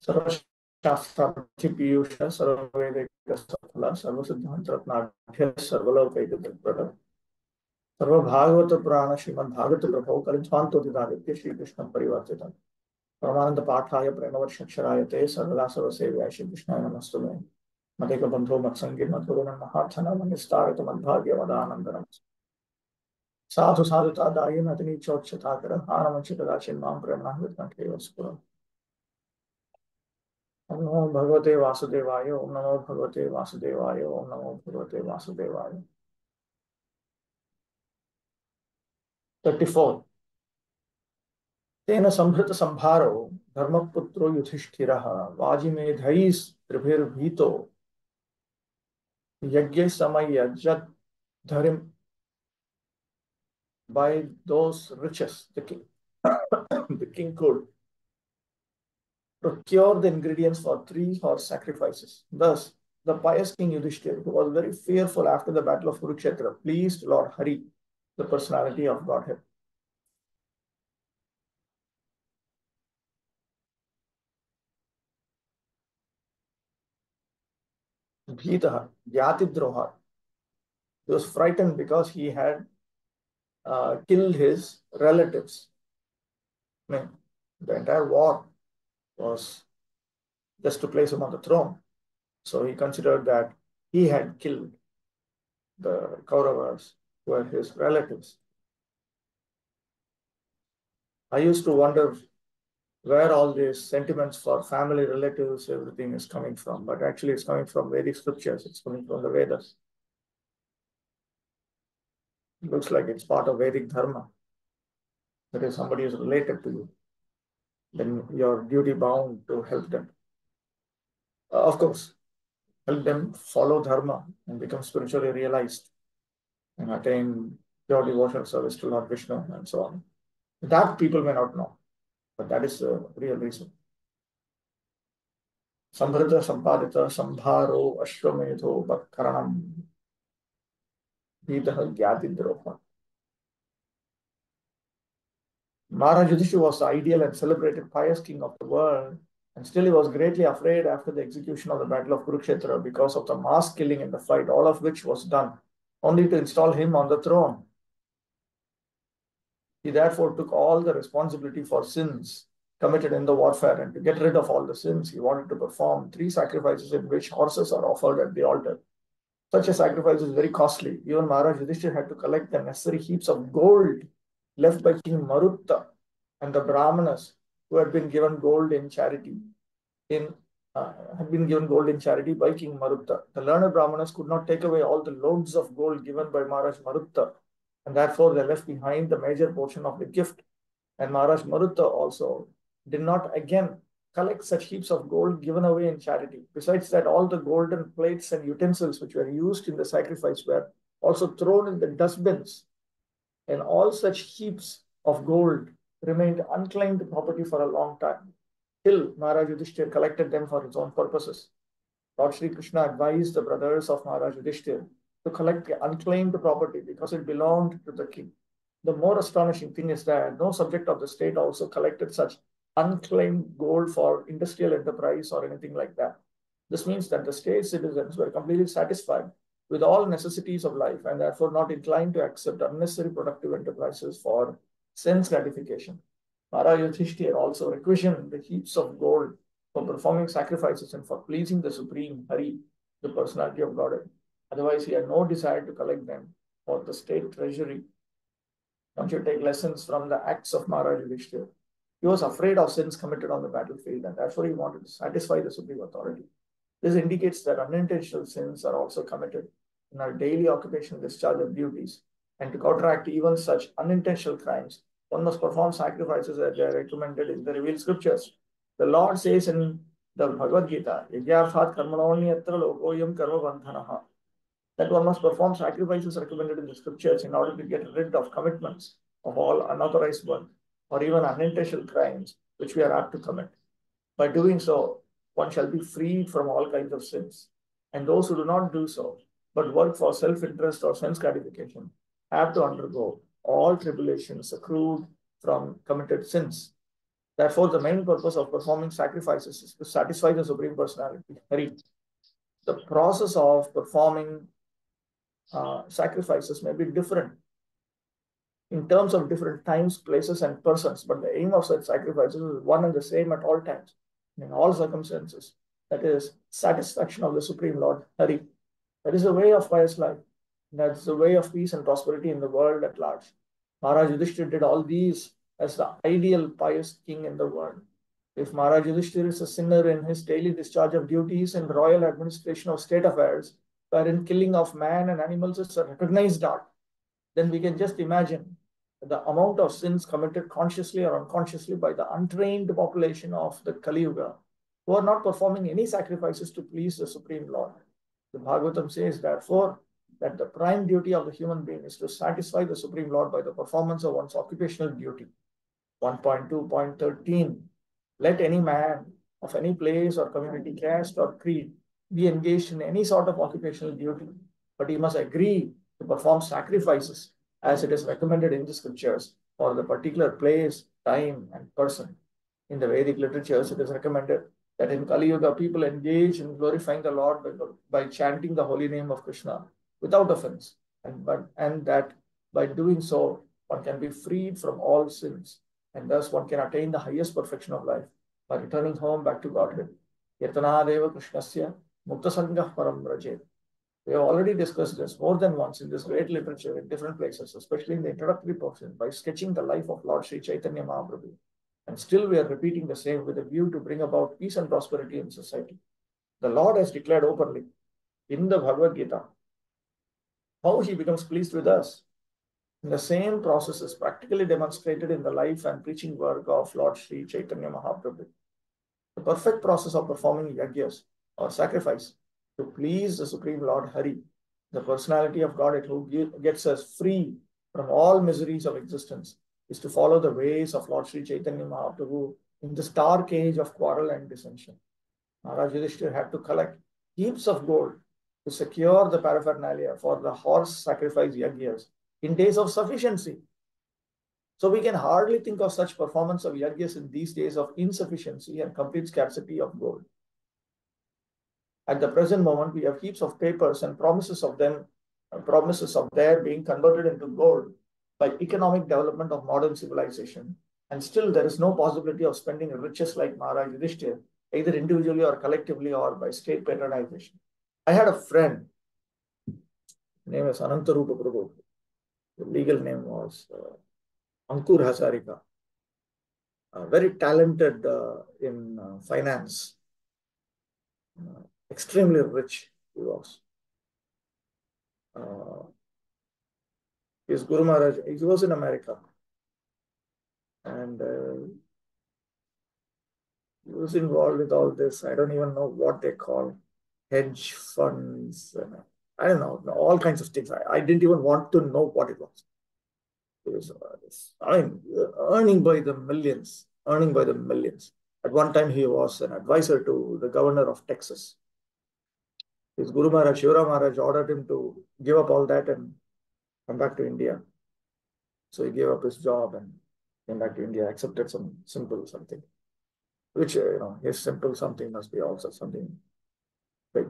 सर्वशास्त्रार्थी पीयूष सर्ववेदिक सफला सर्वसिद्धांत रत्नाढ्य सर्वलोकैकप्रद सर्वभागवत पुराण श्रीमद् भागवत प्रभो कलिध्वान्तोदितादित्य श्री कृष्ण परिवर्तित परमानंद पाठाय प्रणवर्षक्षराय ते सर्वदा सर्वसेव्याय श्री कृष्णाय नमस्तुते मदेक बंधो मत्संगी मधुरन महाथन मनिस्तारक मद्भाग्य मदानंदनम साधु साधुता दायन अतिनी चोक्षता कर आनमंचित दाचिन मां प्रेरणा विद्महे वस्पुर ओम नमो भगवते वासुदेवाय ओम नमो भगवते वासुदेवाय ओम नमो भगवते वासुदेवाय 34 तेन संभृत संभारो धर्मपुत्रो युधिष्ठिरः वाजिमेधैस्त्रिभिर्भीतो यज्ञ समयज्जत धर्म by those riches the king the king could procure the ingredients for 3 horse sacrifices. Thus, the pious king Yudhishthira, who was very fearful after the battle of Kurukshetra, pleased Lord Hari, the personality of Godhead. Bhitah, Yatidroha, he was frightened because he had killed his relatives. I mean, the entire war was just to place him on the throne. So he considered that he had killed the Kauravas, who were his relatives. I used to wonder where all these sentiments for family, relatives, everything is coming from. But actually, it's coming from Vedic scriptures. It's coming from the Vedas. It looks like it's part of Vedic dharma. That if somebody is related to you, then you're duty bound to help them. Of course, help them follow dharma and become spiritually realized and attain pure devotional service to Lord Vishnu and so on. That people may not know, but that is the real reason. Sambrita Sampadita Sambharo Ashwamedho Bhatkaranam Bhitaha Gyatidroha. Maharaj Yudhishthira was the ideal and celebrated pious king of the world, and still he was greatly afraid after the execution of the battle of Kurukshetra because of the mass killing in the fight, all of which was done only to install him on the throne. He therefore took all the responsibility for sins committed in the warfare, and to get rid of all the sins, he wanted to perform 3 sacrifices in which horses are offered at the altar. Such a sacrifice is very costly. Even Maharaj Yudhishthira had to collect the necessary heaps of gold left by King Marutta and the Brahmanas who had been given gold in charity by King Marutta. The learned Brahmanas could not take away all the loads of gold given by Maharaj Marutta, and therefore they left behind the major portion of the gift. And Maharaj Marutta also did not again collect such heaps of gold given away in charity. Besides that, all the golden plates and utensils which were used in the sacrifice were also thrown in the dustbins, and all such heaps of gold remained unclaimed property for a long time, till Maharaj Yudhishthira collected them for his own purposes. Lord Sri Krishna advised the brothers of Maharaj Yudhishthira to collect the unclaimed property because it belonged to the king. The more astonishing thing is that no subject of the state also collected such unclaimed gold for industrial enterprise or anything like that. This means that the state citizens were completely satisfied with all necessities of life and therefore not inclined to accept unnecessary productive enterprises for sense gratification. Maharaj Yudhishthira also requisitioned the heaps of gold for performing sacrifices and for pleasing the Supreme Hari, the personality of Godhead. Otherwise, he had no desire to collect them for the state treasury. One should take lessons from the acts of Maharaj Yudhishthira. He was afraid of sins committed on the battlefield, and therefore he wanted to satisfy the supreme authority. This indicates that unintentional sins are also committed in our daily occupational discharge of duties, and to counteract even such unintentional crimes, one must perform sacrifices as they are recommended in the revealed scriptures. The Lord says in the Bhagavad Gita, Yagyarthat karmanonyatra lokoyam karma bandhanaha, that one must perform sacrifices recommended in the scriptures in order to get rid of commitments of all unauthorized work or even unintentional crimes which we are apt to commit. By doing so, one shall be freed from all kinds of sins. And those who do not do so, but work for self-interest or sense gratification, have to undergo all tribulations accrued from committed sins. Therefore, the main purpose of performing sacrifices is to satisfy the Supreme Personality. The process of performing sacrifices may be different in terms of different times, places, and persons, but the aim of such sacrifices is one and the same at all times, in all circumstances. That is, satisfaction of the Supreme Lord, Hari. That is the way of pious life. That's the way of peace and prosperity in the world at large. Maharaj Yudhishthira did all these as the ideal pious king in the world. If Maharaj Yudhishthira is a sinner in his daily discharge of duties and royal administration of state affairs, wherein killing of man and animals is a recognized art, then we can just imagine the amount of sins committed consciously or unconsciously by the untrained population of the Kali Yuga, who are not performing any sacrifices to please the Supreme Lord. The Bhagavatam says, therefore, that the prime duty of the human being is to satisfy the Supreme Lord by the performance of one's occupational duty. 1.2.13. Let any man of any place or community, caste or creed be engaged in any sort of occupational duty, but he must agree to perform sacrifices as it is recommended in the scriptures for the particular place, time, and person. In the Vedic literatures, it is recommended that in Kali Yuga, people engage in glorifying the Lord by chanting the holy name of Krishna without offense, and that by doing so, one can be freed from all sins, and thus one can attain the highest perfection of life by returning home back to Godhead. Yatana Krishnasya Mukta Sangha Param Rajet. We have already discussed this more than once in this great literature in different places, especially in the introductory portion, by sketching the life of Lord Sri Chaitanya Mahaprabhu. And still we are repeating the same with a view to bring about peace and prosperity in society. The Lord has declared openly in the Bhagavad Gita how he becomes pleased with us. And the same process is practically demonstrated in the life and preaching work of Lord Sri Chaitanya Mahaprabhu. The perfect process of performing yagyas or sacrifice to please the Supreme Lord Hari, the personality of Godhead who gets us free from all miseries of existence, is to follow the ways of Lord Sri Chaitanya Mahaprabhu in this dark age of quarrel and dissension. Maharaj Yudhishthira had to collect heaps of gold to secure the paraphernalia for the horse sacrifice yagyas in days of sufficiency. So we can hardly think of such performance of yagyas in these days of insufficiency and complete scarcity of gold. At the present moment, we have heaps of papers and promises of their being converted into gold by economic development of modern civilization. And still there is no possibility of spending riches like Maharaj Yudhishthira, either individually or collectively or by state patronization. I had a friend, his name is Anantarupa Prabhu. The legal name was Ankur Hazarika. Very talented in finance. Extremely rich he was. His Guru Maharaj, he was in America. And he was involved with all this. I don't even know what they call hedge funds. I don't know, all kinds of things. I didn't even want to know what it was. It was, earning by the millions, earning by the millions. At one time, he was an advisor to the governor of Texas. His Guru Maharaj, Shivram Maharaj, ordered him to give up all that and come back to India. So he gave up his job and came back to India, accepted some simple something, which, his simple something must be also something big.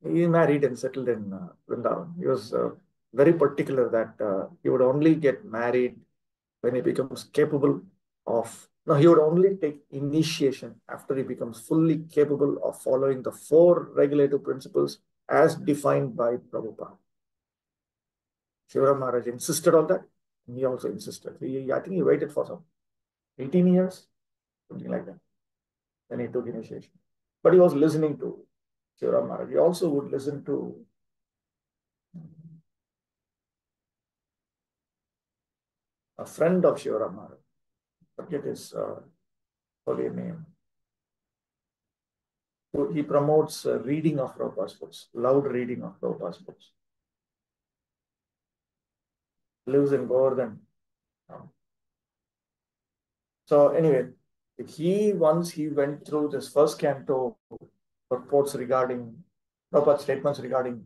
He married and settled in Vrindavan. He was very particular that he would only get married when he becomes capable of, no, he would only take initiation after he becomes fully capable of following the 4 regulative principles as defined by Prabhupada. Shivram Maharaj insisted on that. And he also insisted. I think he waited for some 18 years, something like that. Then he took initiation. But he was listening to Shivram Maharaj. He also would listen to a friend of Shivram Maharaj. Forget his holy name. He promotes reading of Prabhupada's books, loud reading of Prabhupada's books. Lives in Govardhan. So anyway, once he went through this first canto, purports regarding Prabhupada's statements regarding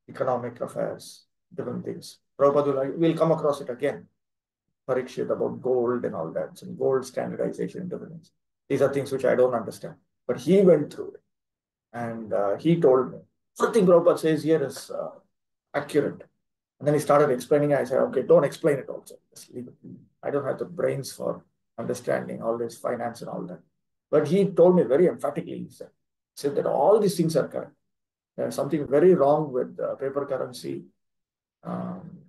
economic affairs, different things. Prabhupada will come across it again. Parikshit about gold and all that, some gold standardization interference. These are things which I don't understand. But he went through it and he told me, something Prabhupada says here is accurate. And then he started explaining. I said, okay, don't explain it also. Just leave it. I don't have the brains for understanding all this finance and all that. But he told me very emphatically, he said that all these things are correct. There's something very wrong with paper currency. Um,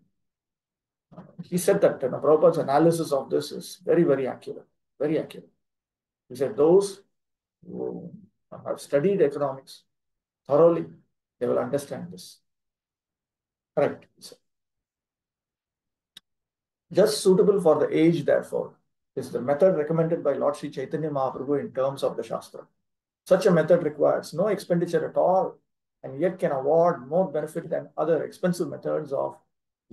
he said that Prabhupada's analysis of this is very, very accurate. Very accurate. He said those who have studied economics thoroughly, they will understand this. Correct. Just suitable for the age, therefore, is the method recommended by Lord Sri Chaitanya Mahaprabhu in terms of the Shastra. Such a method requires no expenditure at all and yet can award more benefit than other expensive methods of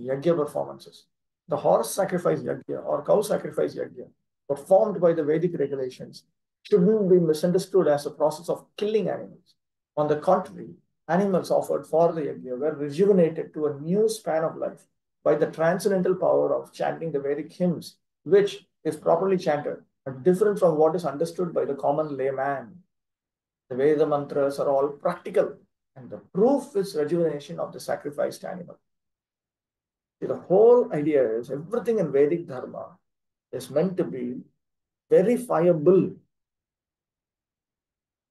yajna performances. The horse sacrifice yajna or cow sacrifice yajna, performed by the Vedic regulations, shouldn't be misunderstood as a process of killing animals. On the contrary, animals offered for the yajna were rejuvenated to a new span of life by the transcendental power of chanting the Vedic hymns, which, if properly chanted, are different from what is understood by the common layman. The Veda mantras are all practical, and the proof is rejuvenation of the sacrificed animal. See, the whole idea is everything in Vedic Dharma is meant to be verifiable.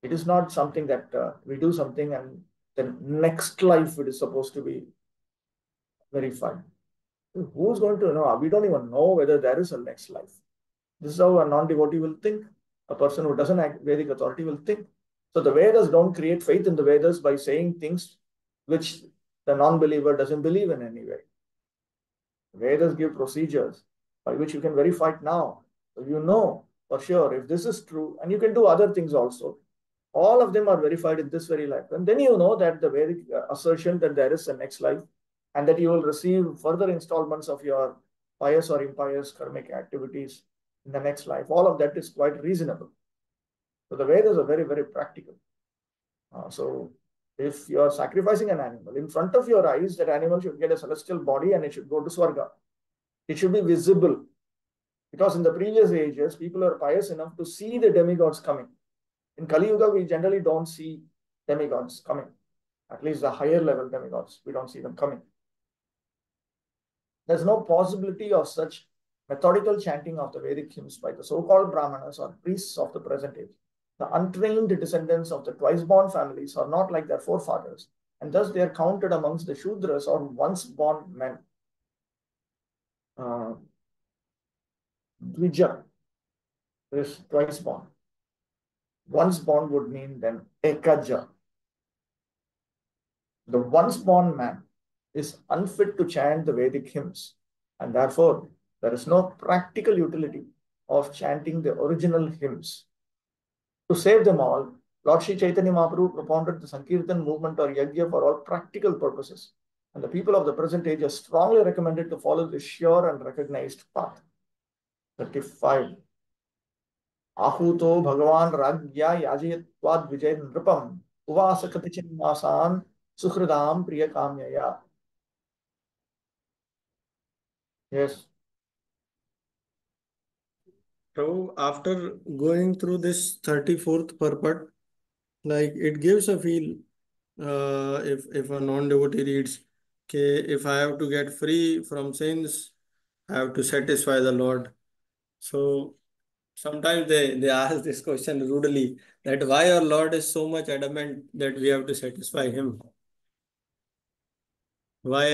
It is not something that we do something and then next life it is supposed to be verified. Who's going to know? We don't even know whether there is a next life. This is how a non-devotee will think. A person who doesn't act Vedic authority will think. So the Vedas don't create faith in the Vedas by saying things which the non-believer doesn't believe in anyway. Vedas give procedures by which you can verify it now. So you know for sure if this is true, and you can do other things also. All of them are verified in this very life. And then you know that the Vedic assertion that there is a next life and that you will receive further installments of your pious or impious karmic activities in the next life. All of that is quite reasonable. So the Vedas are very, very practical. So if you are sacrificing an animal, in front of your eyes, that animal should get a celestial body and it should go to Swarga. It should be visible. Because in the previous ages, people are pious enough to see the demigods coming. In Kali Yuga, we generally don't see demigods coming. At least the higher level demigods, we don't see them coming. There's no possibility of such methodical chanting of the Vedic hymns by the so-called Brahmanas or priests of the present age. The untrained descendants of the twice-born families are not like their forefathers, and thus they are counted amongst the Shudras or once-born men. Dvija is twice-born. Once-born would mean then Ekaja. The once-born man is unfit to chant the Vedic hymns, and therefore there is no practical utility of chanting the original hymns. To save them all, Lord Sri Chaitanya Mahaprabhu propounded the Sankirtan movement or Yajna for all practical purposes, and the people of the present age are strongly recommended to follow this sure and recognized path. 35. Ahuto Bhagavan Ragya Yajayatvad Vijay Nripam Uvasakati Masan Suhridam Priya Kamyaya. Yes. So after going through this 34th purport, like it gives a feel if a non-devotee reads, okay, if I have to get free from sins, I have to satisfy the Lord. So sometimes they ask this question rudely, that why our Lord is so much adamant that we have to satisfy him. Why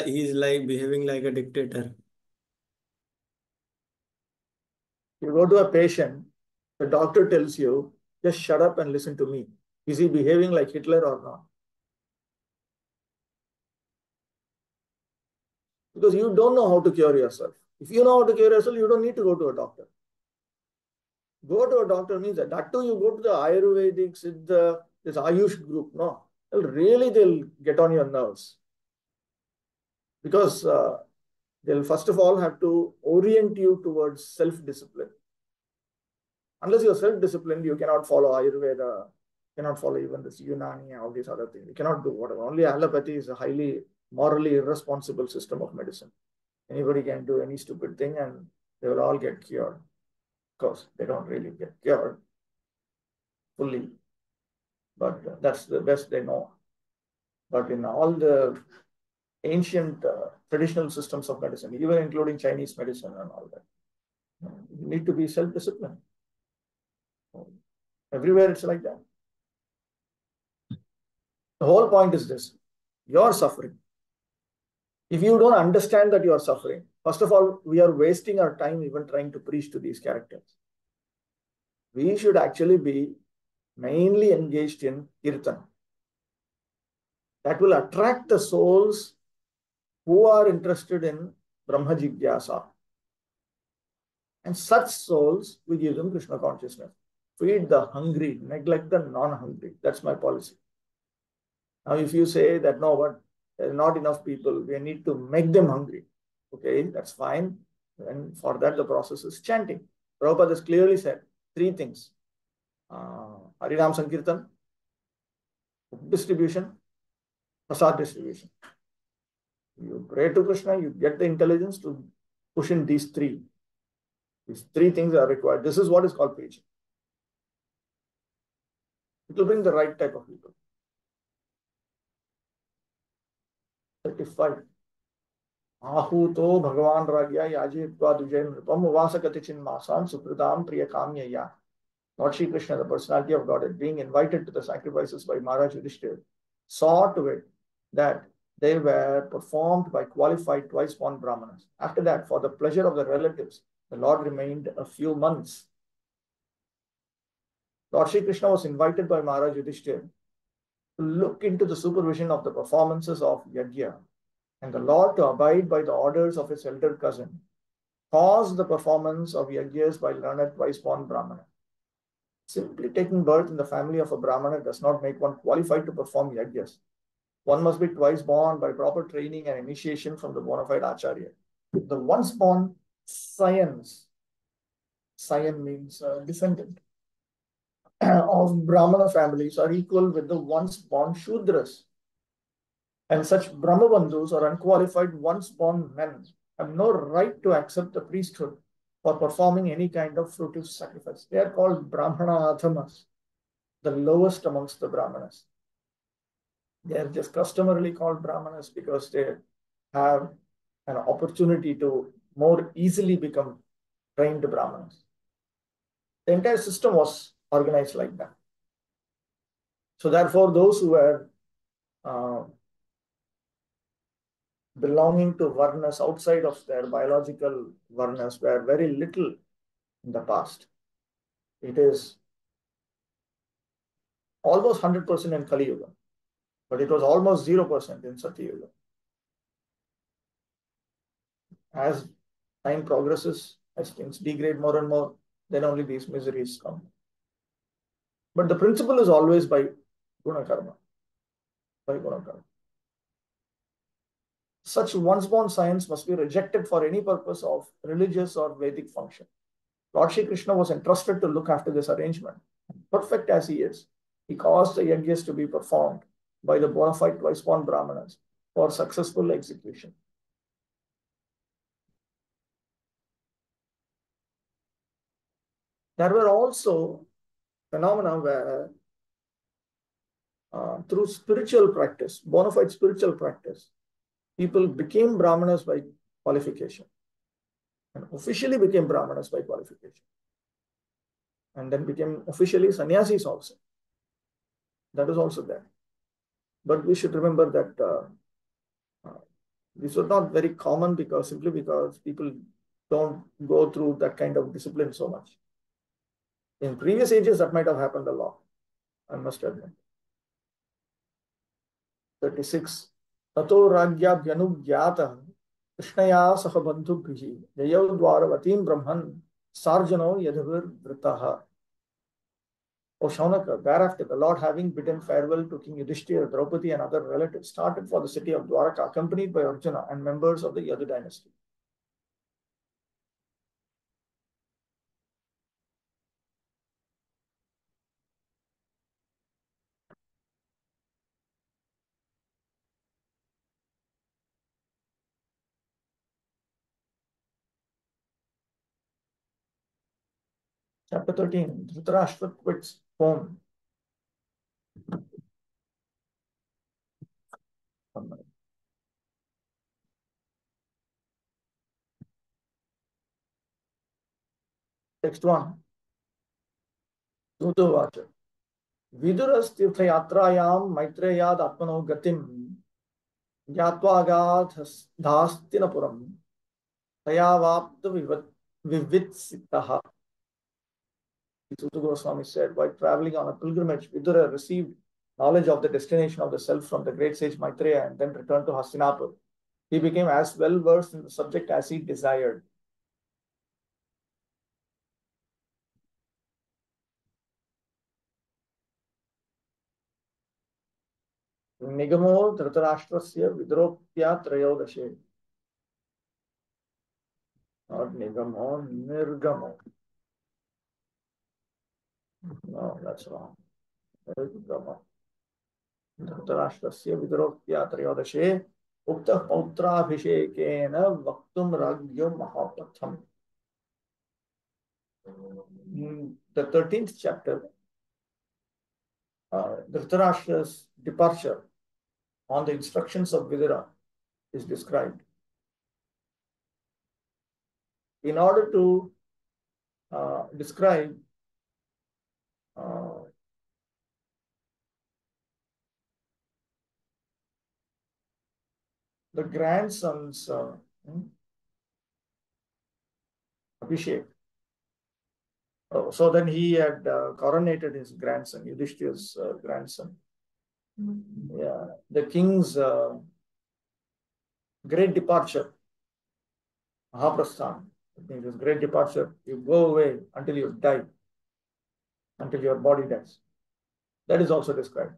he is like behaving like a dictator? You go to a patient, the doctor tells you, just shut up and listen to me. Is he behaving like Hitler or not? Because you don't know how to cure yourself. If you know how to cure yourself, you don't need to go to a doctor. Go to a doctor means that too you go to the Ayurvedic, Siddha, this Ayush group. No, they'll get on your nerves. Because they'll first of all have to orient you towards self-discipline. Unless you're self-disciplined, you cannot follow Ayurveda, cannot follow even this Unani and all these other things. You cannot do whatever. Only allopathy is a highly morally irresponsible system of medicine. Anybody can do any stupid thing and they will all get cured. Of course, they don't really get cured fully, but that's the best they know. But in all the ancient traditional systems of medicine, even including Chinese medicine and all that, you need to be self-disciplined. Everywhere it's like that. The whole point is this: you're suffering. If you don't understand that you are suffering, first of all, we are wasting our time even trying to preach to these characters. We should actually be mainly engaged in kirtan. That will attract the souls who are interested in Brahma Jigyasa. And such souls, we give them Krishna consciousness. Feed the hungry, neglect the non-hungry. That's my policy. Now, if you say that, no, but there are not enough people, we need to make them hungry. Okay, that's fine. And for that, the process is chanting. Prabhupada has clearly said three things. Harinam Sankirtan, distribution, prasad distribution. You pray to Krishna, you get the intelligence to push in these three. These three things are required. This is what is called preaching. It will bring the right type of people. 35. Ahuto Bhagavan Ragya Yajitva Dujain Nripam Vasakatichin Masan Supratam Priya Kamyaya. Lord Shri Krishna, the personality of Godhead, being invited to the sacrifices by Maharaj Yudhishthira, saw to it that they were performed by qualified twice-born Brahmanas. After that, for the pleasure of the relatives, the Lord remained a few months. Lord Shri Krishna was invited by Maharaj Yudhishthira to look into the supervision of the performances of Yajna, and the Lord, to abide by the orders of his elder cousin, caused the performance of Yajnas by learned twice-born Brahmana. Simply taking birth in the family of a Brahmana does not make one qualified to perform Yajnas. One must be twice born by proper training and initiation from the bona fide Acharya. The once born scions, scion means descendant, of Brahmana families are equal with the once born Shudras. And such Brahmabandhus or unqualified once born men have no right to accept the priesthood for performing any kind of fruitive sacrifice. They are called Brahmana Athamas, the lowest amongst the Brahmanas. They are just customarily called Brahmanas because they have an opportunity to more easily become trained Brahmanas. The entire system was organized like that. So therefore, those who were belonging to Varnas outside of their biological Varnas were very little in the past. It is almost 100% in Kali Yuga, but it was almost 0% in Satya Yuga. As time progresses, as things degrade more and more, then only these miseries come. But the principle is always by guna karma. By guna karma. Such once-born science must be rejected for any purpose of religious or Vedic function. Lord Shri Krishna was entrusted to look after this arrangement. Perfect as he is, he caused the yajnas to be performed by the bona fide twice-born Brahmanas for successful execution. There were also phenomena where through spiritual practice, bona fide spiritual practice, people became Brahmanas by qualification and officially became Brahmanas by qualification and then became officially sannyasis also. That is also there. But we should remember that this was not very common simply because people don't go through that kind of discipline so much. In previous ages, that might have happened a lot, I must admit. 36. Tato ragyabhyanugyata krishnaya saha bandhubhihi yayav dwaravatim brahman sarjano yadhavir vritaha. O Shaunaka, thereafter the Lord, having bidden farewell to King Yudhishthira, Draupadi and other relatives, started for the city of Dwaraka, accompanied by Arjuna and members of the Yadu dynasty. Chapter 13, Dhritarashtra quits home. Text 1. Sutovacha. Vidurastirthayatrayam maitreyaad atmano gatim Yatvagadhasthastinapuram Tayavapta vivitsitaha. Suta Goswami said, while traveling on a pilgrimage, Vidura received knowledge of the destination of the self from the great sage Maitreya and then returned to Hastinapur. He became as well versed in the subject as he desired. Nigamo Dhritarashtrasya Vidropya Trayodashe. Not Nigamo, Nirgamo. No, that's wrong. Nirgamo. Dhritarashtrasya Vidropya Trayodashe. Ukta Pautrabhishekena Vaktum Ragyo Mahapatham. The 13th chapter, Dhritarashtra's departure on the instructions of Vidura is described. In order to describe the grandson's Abhishek. So then he had coronated his grandson, Yudhishthira's grandson. Yeah, the king's great departure, Mahaprasthan. It means his great departure. You go away until you die, until your body dies. That is also described.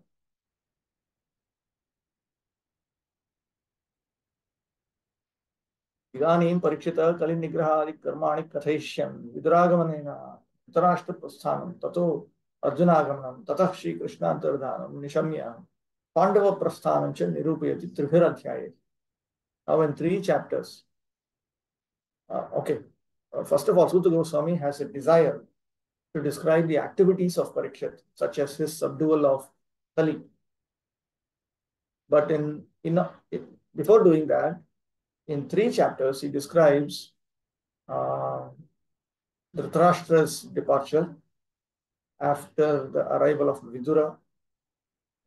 इदानीं परीक्षितः कलिनिग्रहादि कर्माणि कथयिष्यन् विदुरागमनेन धृतराष्ट्रप्रस्थानं ततो अर्जुनागमनं ततः श्रीकृष्णान्तर्धानं निशम्य पाण्डवप्रस्थानं च निरूपयति त्रिभिरध्याये. Now in 3 chapters. First of all, Suta Goswami has a desire to describe the activities of Parikshit, such as his subdual of Kali. But before doing that, in 3 chapters, he describes Dhritarashtra's departure after the arrival of Vidura,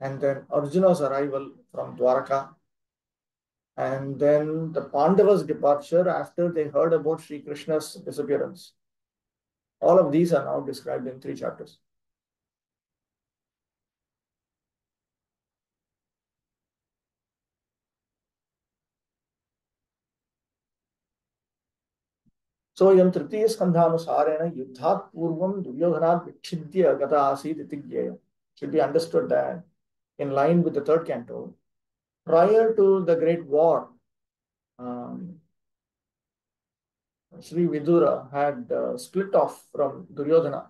and then Arjuna's arrival from Dwaraka, and then the Pandavas' departure after they heard about Sri Krishna's disappearance. All of these are now described in 3 chapters. So, yam tritiya skandhanusarena yuddhat purvam duryodhanat vichidya gata asid iti jnaya. Should be understood that in line with the 3rd canto, prior to the great war, Sri Vidura had split off from Duryodhana.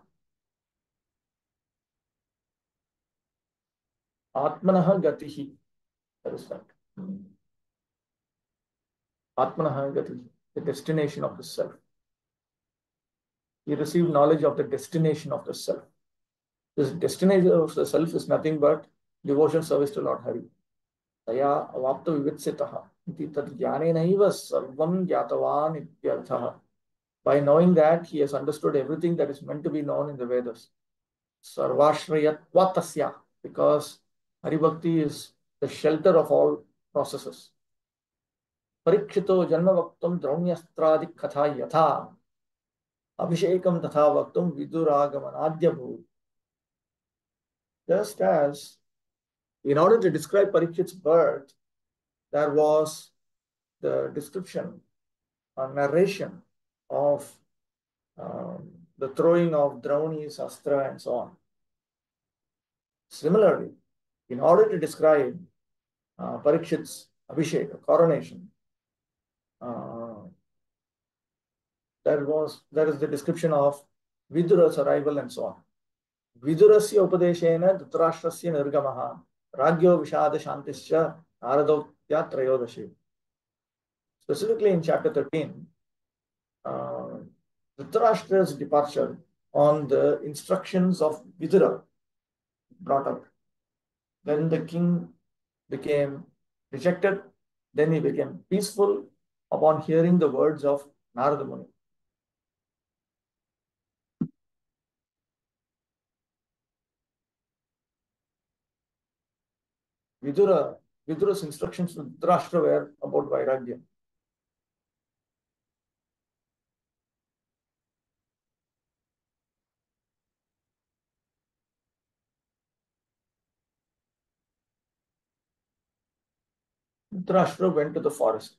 Atmanaha gatihi. That is that. Atmanaha gatihi, the destination of the self. He received knowledge of the destination of the self. This destination of the self is nothing but devotion service to Lord Hari. Taya avapta vivitsitaha iti tad jnanenaiva sarvam jnatavan ityarthaha. By knowing that, he has understood everything that is meant to be known in the Vedas. Sarvashrayatvatasya, because Hari Bhakti is the shelter of all processes. Parikshito janma vaktam draunyastradi katha yatha abhishekam tatha vaktam viduragamanadya bhu. Just as in order to describe Parikshit's birth, there was the description or narration of the throwing of Drauni's astra and so on. Similarly, in order to describe Parikshit's Abhishek, coronation, there is the description of Vidura's arrival and so on. Vidurasya upadeshena Dhritarashtrasya nirgamaha ragyo vishada shantischa naradotya trayodashi. Specifically in chapter 13, Dhritarashtra's departure on the instructions of Vidura brought up. Then the king became dejected. Then he became peaceful upon hearing the words of Narada Muni. Vidura's instructions to Dhritarashtra were about Vairagya. Dhritarashtra went to the forest.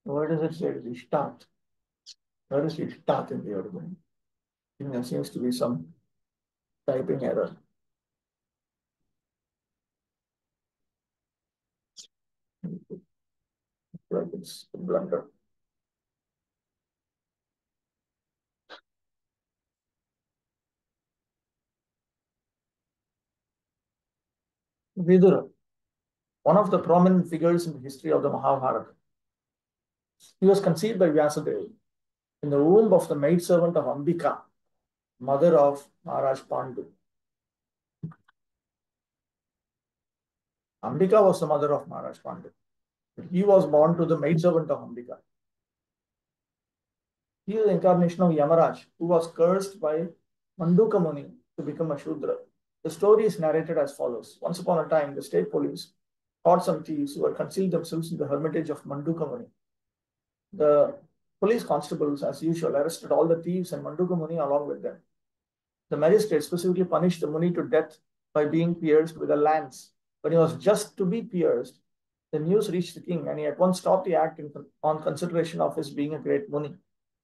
Where does it say Ishtat? Where is Ishtat in the original? There seems to be some typing error. Like it's a blunder. Vidura, one of the prominent figures in the history of the Mahabharata. He was conceived by Vyasadeva in the womb of the maidservant of Ambika, mother of Maharaj Pandu. Ambika was the mother of Maharaj Pandu. He was born to the maidservant of Ambika. He is the incarnation of Yamaraj, who was cursed by Manduka Muni to become a Shudra. The story is narrated as follows. Once upon a time, the state police caught some thieves who had concealed themselves in the hermitage of Manduka Muni. The police constables, as usual, arrested all the thieves and Manduka Muni along with them. The magistrate specifically punished the Muni to death by being pierced with a lance. When he was just to be pierced, the news reached the king, and he at once stopped the act on consideration of his being a great Muni.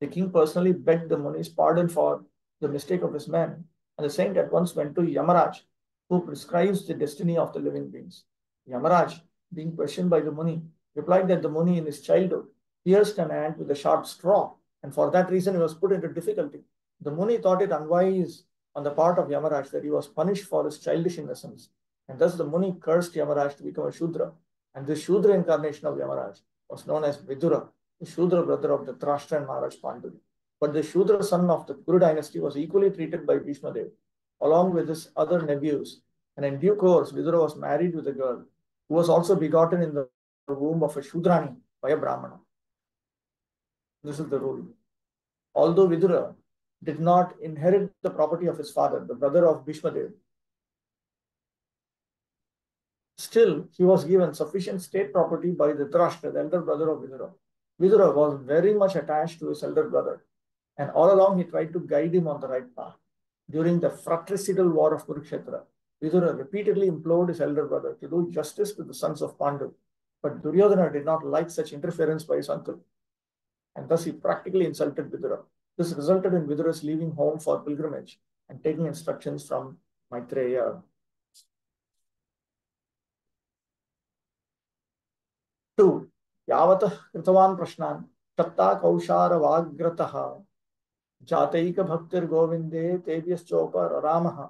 The king personally begged the Muni's pardon for the mistake of his men, and the saint at once went to Yamaraj, who prescribes the destiny of the living beings. Yamaraj, being questioned by the Muni, replied that the Muni in his childhood pierced an ant with a sharp straw, and for that reason he was put into difficulty. The Muni thought it unwise on the part of Yamaraj that he was punished for his childish innocence, and thus the Muni cursed Yamaraj to become a Shudra, and this Shudra incarnation of Yamaraj was known as Vidura, the Shudra brother of the Dhritarashtra and Maharaj Pandu. But the Shudra son of the Kuru dynasty was equally treated by Bhishma Dev, along with his other nephews, and in due course Vidura was married with a girl who was also begotten in the womb of a Shudrani by a Brahmana. This is the rule. Although Vidura did not inherit the property of his father, the brother of Bhishma Dev, still he was given sufficient state property by Dhritarashtra, the elder brother of Vidura. Vidura was very much attached to his elder brother, and all along he tried to guide him on the right path. During the fratricidal war of Kurukshetra, Vidura repeatedly implored his elder brother to do justice to the sons of Pandu, but Duryodhana did not like such interference by his uncle, and thus he practically insulted Vidura. This resulted in Vidura's leaving home for pilgrimage and taking instructions from Maitreya. 2. Yavatah kritavan prashnan tatta kaushara vagrataha Jataika Bhaktir Govinde Tevyas Chopar Ramaha.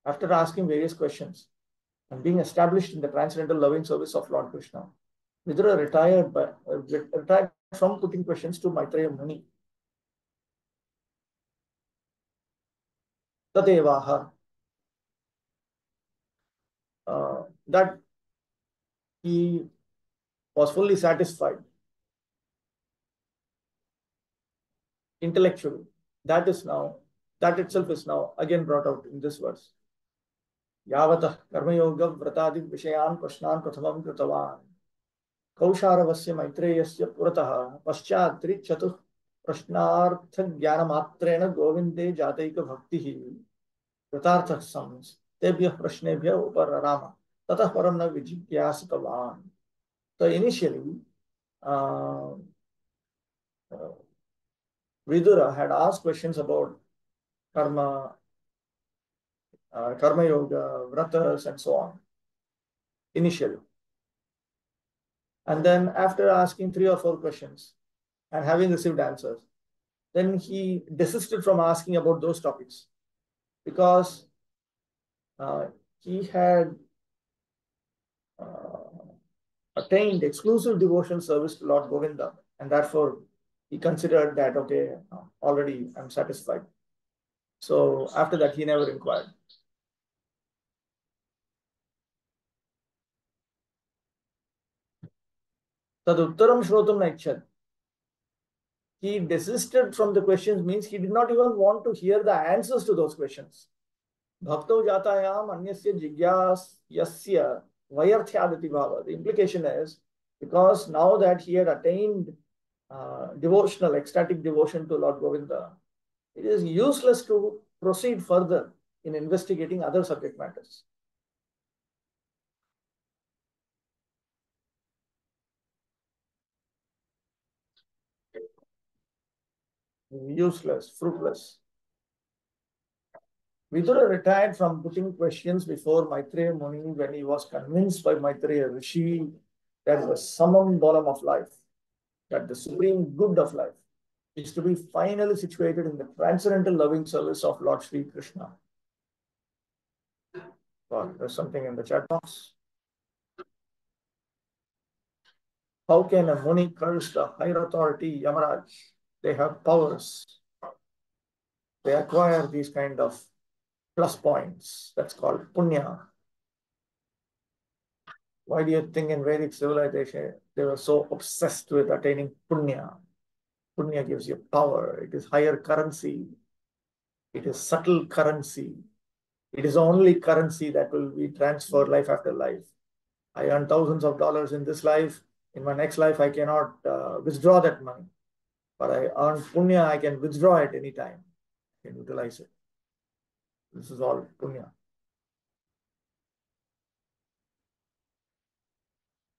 After asking various questions and being established in the transcendental loving service of Lord Krishna, Vidura retired from putting questions to Maitreya Muni. Tadevaha. That he was fully satisfied intellectually. That itself is now again brought out in this verse. Yavatah karmayoga vratadi vishayan prashnan prathamam kritavan Kausharavasya Maitreyasya Puratah Paschat Trichatu Prashnartha Jnanamatreena Govinde Jataika Bhaktihi Kritartha Sams Tebhyah Prashnebhyah Upararama Tatah Param Na Vijigyasavan. So initially, Vidura had asked questions about karma, karma yoga, vratas, and so on, initially. And then after asking 3 or 4 questions and having received answers, then he desisted from asking about those topics because he had attained exclusive devotion service to Lord Govinda, and therefore he considered that, okay, already I'm satisfied. So after that, he never inquired. Tad uttaram shrotum naichat. He desisted from the questions means he did not even want to hear the answers to those questions. Bhakto jatayam anyasya jigyasya vayarthyadati bhava. The implication is because now that he had attained devotional, ecstatic devotion to Lord Govinda, it is useless to proceed further in investigating other subject matters. Useless, fruitless. Vidura retired from putting questions before Maitreya Muni when he was convinced by Maitreya Rishi that the summum bonum of life, that the supreme good of life, is to be finally situated in the transcendental loving service of Lord Sri Krishna. Well, there's something in the chat box. How can a Muni curse the higher authority, Yamaraj? They have powers. They acquire these kind of plus points. That's called punya. Why do you think in Vedic civilization they were so obsessed with attaining punya? Punya gives you power. It is higher currency. It is subtle currency. It is only currency that will be transferred life after life. I earn thousands of dollars in this life. In my next life, I cannot withdraw that money. But I earn punya, I can withdraw it anytime. I can utilize it. This is all punya.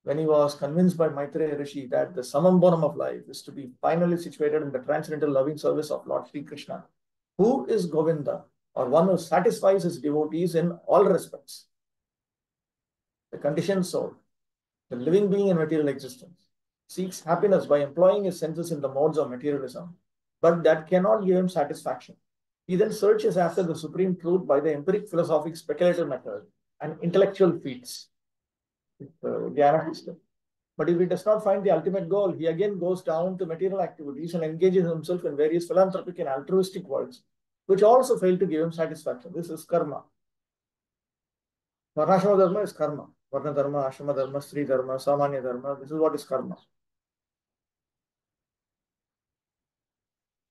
When he was convinced by Maitreya Rishi that the summum bonum of life is to be finally situated in the transcendental loving service of Lord Sri Krishna, who is Govinda, or one who satisfies his devotees in all respects. The conditioned soul, the living being in material existence, seeks happiness by employing his senses in the modes of materialism, but that cannot give him satisfaction. He then searches after the supreme truth by the empiric, philosophic, speculative method and intellectual feats. But if he does not find the ultimate goal, he again goes down to material activities and engages himself in various philanthropic and altruistic works, which also fail to give him satisfaction. This is karma. Varnashrama dharma is karma. Varna dharma, ashrama dharma, Sri dharma, Samanya dharma. This is what is karma.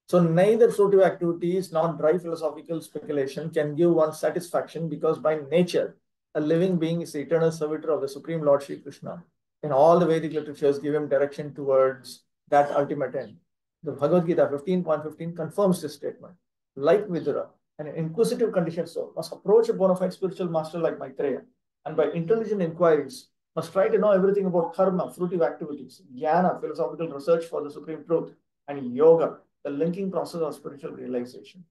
So neither fruitive activities nor dry philosophical speculation can give one satisfaction because by nature, a living being is the eternal servitor of the Supreme Lord Sri Krishna. In all the Vedic literatures give him direction towards that ultimate end. The Bhagavad Gita 15.15 confirms this statement. Like Vidura, an inquisitive conditioned soul must approach a bona fide spiritual master like Maitreya and by intelligent inquiries must try to know everything about karma, fruitive activities, jnana, philosophical research for the supreme truth, and yoga, the linking process of spiritual realization.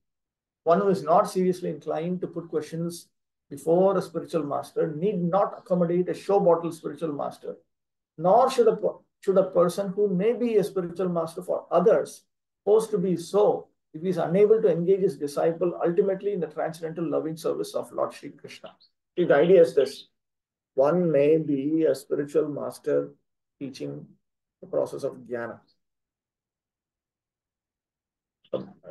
One who is not seriously inclined to put questions before a spiritual master need not accommodate a show bottle spiritual master, nor should a person who may be a spiritual master for others supposed to be so if he is unable to engage his disciple ultimately in the transcendental loving service of Lord Sri Krishna. See, the idea is this. One may be a spiritual master teaching the process of jnana.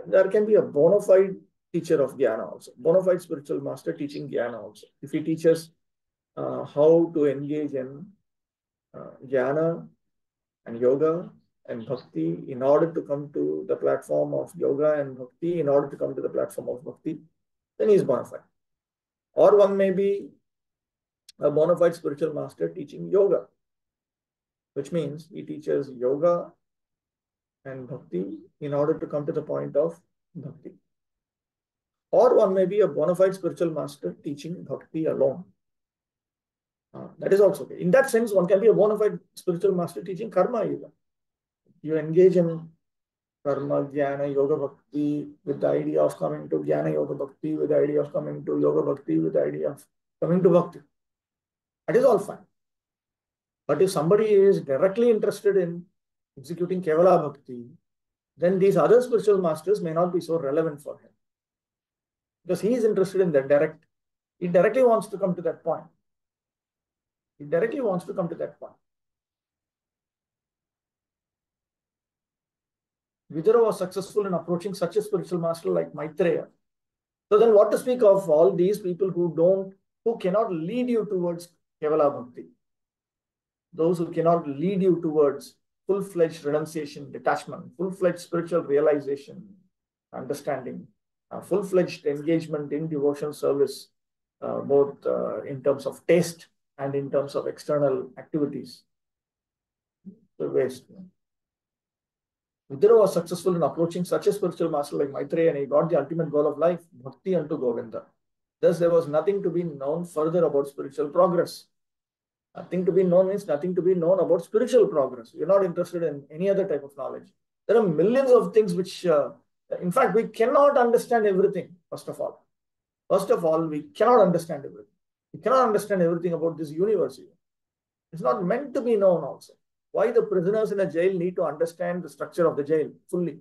There can be a bona fide teacher of jnana also, bona fide spiritual master teaching jnana also. If he teaches how to engage in jnana and yoga and bhakti in order to come to the platform of yoga and bhakti, in order to come to the platform of bhakti, then he is bona fide. Or one may be a bona fide spiritual master teaching yoga, which means he teaches yoga and bhakti in order to come to the point of bhakti. Or one may be a bona fide spiritual master teaching bhakti alone. That is also okay. In that sense, one can be a bona fide spiritual master teaching karma yoga. You engage in Karma, Jnana, Yoga Bhakti, with the idea of coming to Jnana Yoga Bhakti, with the idea of coming to Yoga Bhakti, with the idea of coming to Bhakti. That is all fine. But if somebody is directly interested in executing Kevala Bhakti, then these other spiritual masters may not be so relevant for him. Because he is interested in the direct. He directly wants to come to that point. He directly wants to come to that point. Vidura was successful in approaching such a spiritual master like Maitreya. So then what to speak of all these people who cannot lead you towards Kevala Bhakti? Those who cannot lead you towards full-fledged renunciation, detachment, full-fledged spiritual realization, understanding, full-fledged engagement in devotional service, both in terms of taste and in terms of external activities. The waste. Vidura was successful in approaching such a spiritual master like Maitreya, and he got the ultimate goal of life, bhakti unto Govinda. Thus, there was nothing to be known further about spiritual progress. Nothing to be known means nothing to be known about spiritual progress. You're not interested in any other type of knowledge. There are millions of things which, in fact, we cannot understand everything, first of all. First of all, we cannot understand everything. We cannot understand everything about this universe. It's not meant to be known also. Why the prisoners in a jail need to understand the structure of the jail fully?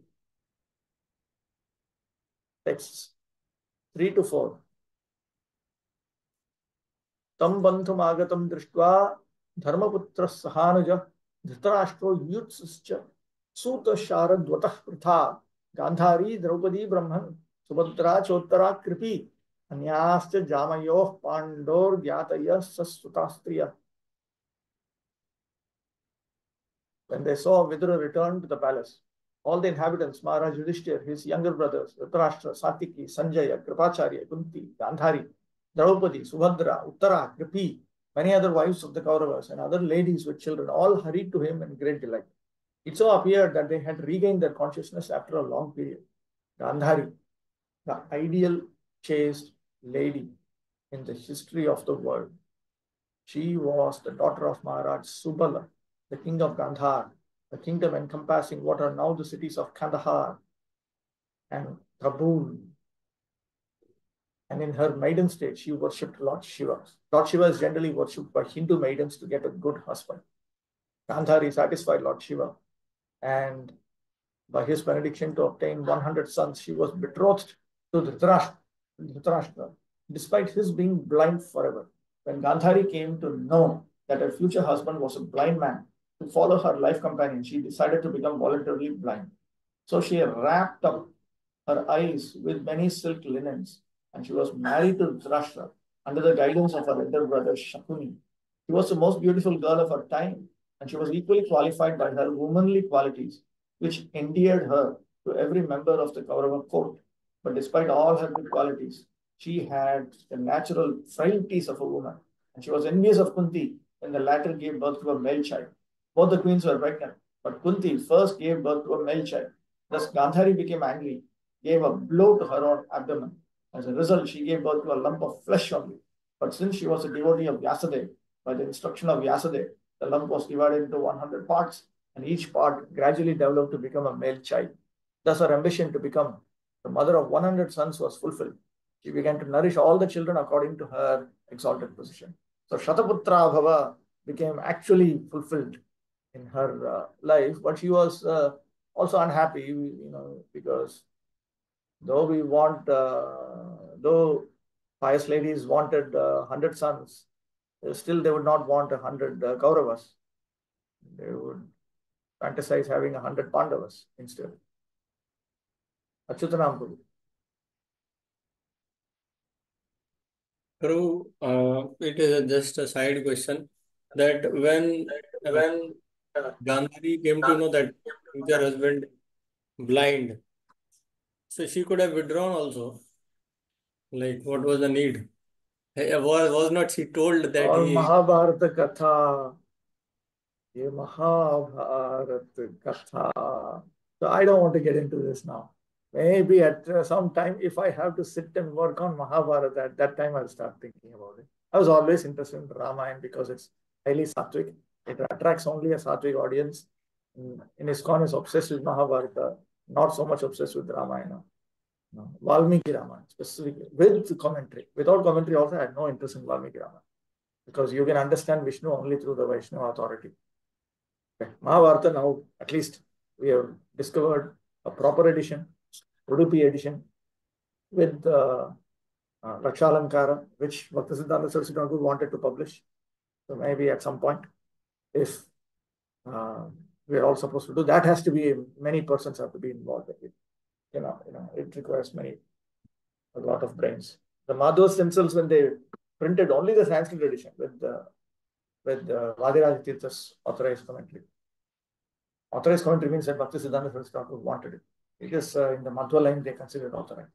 Texts 3 to 4. Tam bandhum agatam drishtva dharmaputra sahanuja dhritarashtra yutsascha suta sharadvatah pritha gandhari draupadi brahman subhadra chottara kripi anyascha jamayoh pandor gyataya sasvatastriya. When they saw Vidura return to the palace, all the inhabitants, Maharaj Yudhishthir, his younger brothers, Dhritarashtra, Satiki, Sanjaya, Kripacharya, Kunti, Gandhari, Draupadi, Subhadra, Uttara, Kripi, many other wives of the Kauravas and other ladies with children, all hurried to him in great delight. It so appeared that they had regained their consciousness after a long period. Gandhari, the ideal chaste lady in the history of the world. She was the daughter of Maharaj Subala, the king of Gandhar, the kingdom encompassing what are now the cities of Kandahar and Kabul. And in her maiden state, she worshipped Lord Shiva. Lord Shiva is generally worshipped by Hindu maidens to get a good husband. Gandhari satisfied Lord Shiva, and by his benediction to obtain 100 sons, she was betrothed to Dhritarashtra, despite his being blind forever. When Gandhari came to know that her future husband was a blind man, to follow her life companion, she decided to become voluntarily blind. So she wrapped up her eyes with many silk linens, and she was married to Dhritarashtra under the guidance of her elder brother Shakuni. She was the most beautiful girl of her time, and she was equally qualified by her womanly qualities, which endeared her to every member of the Kaurava court. But despite all her good qualities, she had the natural frailties of a woman, and she was envious of Kunti when the latter gave birth to a male child. Both the queens were pregnant, but Kunti first gave birth to a male child. Thus, Gandhari became angry, gave a blow to her own abdomen. As a result, she gave birth to a lump of flesh only. But since she was a devotee of Vyasadeva, by the instruction of Vyasadeva, the lump was divided into 100 parts, and each part gradually developed to become a male child. Thus, her ambition to become the mother of 100 sons was fulfilled. She began to nourish all the children according to her exalted position. So, Shataputra Bhava became actually fulfilled in her life, but she was also unhappy, because though pious ladies wanted 100 sons, still they would not want 100 Kauravas. They would fantasize having 100 Pandavas instead. Achyutanam Prabhu. Prabhu, it is just a side question that when Gandhari came to know that future husband blind, so she could have withdrawn also. Like, what was the need? Was not she told that Or he? Mahabharata Katha. Ye Mahabharata Katha. So I don't want to get into this now. Maybe at some time, if I have to sit and work on Mahabharata, at that time I'll start thinking about it. I was always interested in Ramayana because it's highly sattvic. It attracts only a sattvic audience. In ISKCON is obsessed with Mahabharata. not so much obsessed with Ramayana. No. Valmiki Ramayana specifically with commentary. Without commentary also I had no interest in Valmiki Ramayana because you can understand Vishnu only through the Vaishnava authority. Okay. Mahabharata now at least we have discovered a proper edition, Udupi edition with Lakshalankara, which Bhaktisiddhanta Saraswati Thakur wanted to publish. So maybe at some point, if we are all supposed to do that, has to be many persons have to be involved in it. It requires a lot of brains. The Madhus themselves, when they printed only the Sanskrit edition with Vadiraj Tirtha's authorized commentary. Authorized commentary means that Bhaktisiddhanta Saraswati Thakur wanted it. Because in the Madhva line they considered authorized.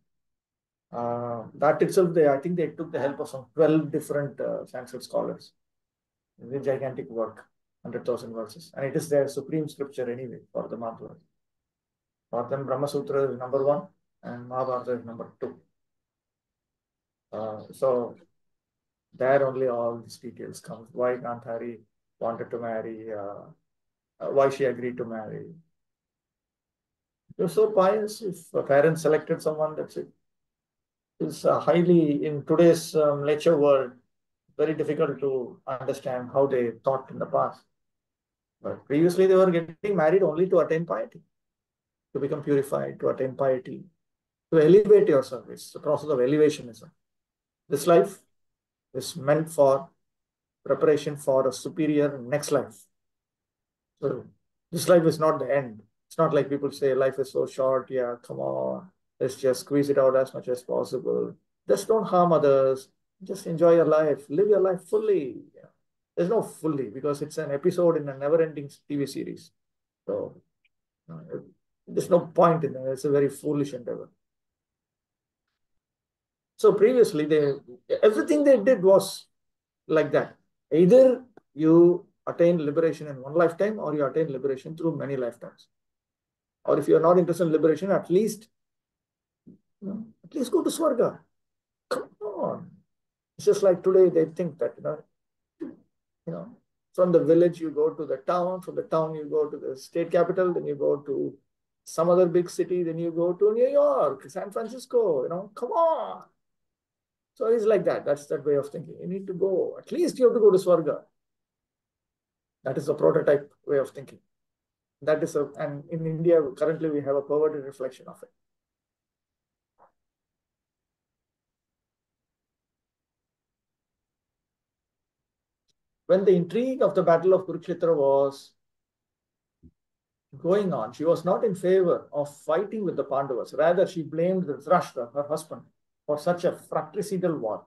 That itself, I think they took the help of some 12 different Sanskrit scholars. It's a gigantic work, 100,000 verses. And it is their supreme scripture anyway for the Madhva. For them, Brahma Sutra is number 1 and Mahabharata is number 2. So there only all these details come. Why Gandhari wanted to marry, why she agreed to marry. You're so pious. If a parent selected someone, that's it. It's highly, in today's nature world, very difficult to understand how they thought in the past. But previously, they were getting married only to attain piety, to become purified, to attain piety, to elevate yourself. It's the process of elevationism. This life is meant for preparation for a superior next life. So this life is not the end. It's not like people say life is so short. Yeah, come on. Let's just squeeze it out as much as possible. Just don't harm others. Just enjoy your life. Live your life fully. Yeah. There's no fully because it's an episode in a never-ending TV series. So there's no point in that. It's a very foolish endeavor. So previously, everything they did was like that. Either you attain liberation in one lifetime or you attain liberation through many lifetimes. Or if you're not interested in liberation, at least go to Swarga. Come on. It's just like today they think that, from the village you go to the town, from the town you go to the state capital, then you go to some other big city, then you go to New York, San Francisco, come on. So it's like that. That's that way of thinking. You need to go. At least you have to go to Swarga. That is a prototype way of thinking. And in India, currently we have a perverted reflection of it. When the intrigue of the Battle of Kurukshetra was going on, she was not in favor of fighting with the Pandavas. Rather, she blamed Dhritarashtra, her husband, for such a fratricidal war.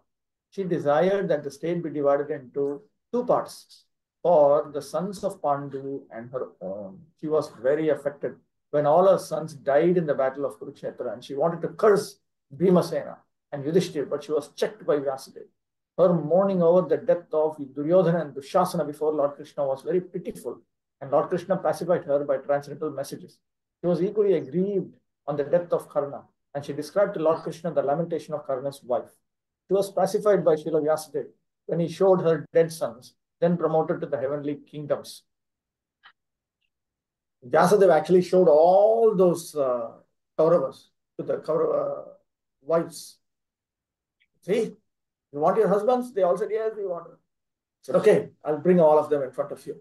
She desired that the state be divided into 2 parts, for the sons of Pandu and her own. She was very affected when all her sons died in the Battle of Kurukshetra, and she wanted to curse Bhimasena and Yudhishthir, but she was checked by Vyasadeva. Her mourning over the death of Duryodhana and Dushasana before Lord Krishna was very pitiful, and Lord Krishna pacified her by transcendental messages. She was equally aggrieved on the death of Karna, and she described to Lord Krishna the lamentation of Karna's wife. She was pacified by Srila Vyasadeva when he showed her dead sons, then promoted to the heavenly kingdoms. Vyasadeva actually showed all those Kauravas to the Kaurava wives. See, you want your husbands? They all said, yes, we want them. He said, okay, I'll bring all of them in front of you.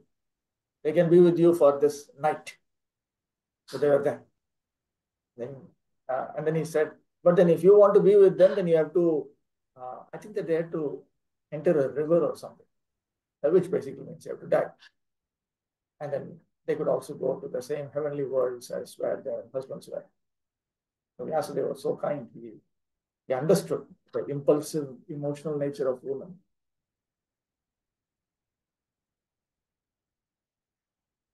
They can be with you for this night. So they were there. And then he said, but then if you want to be with them, then you have to, I think that they had to enter a river or something, which basically means you have to die. And then they could also go to the same heavenly worlds as where their husbands were. So Vyasadeva was so kind. He understood the impulsive, emotional nature of women.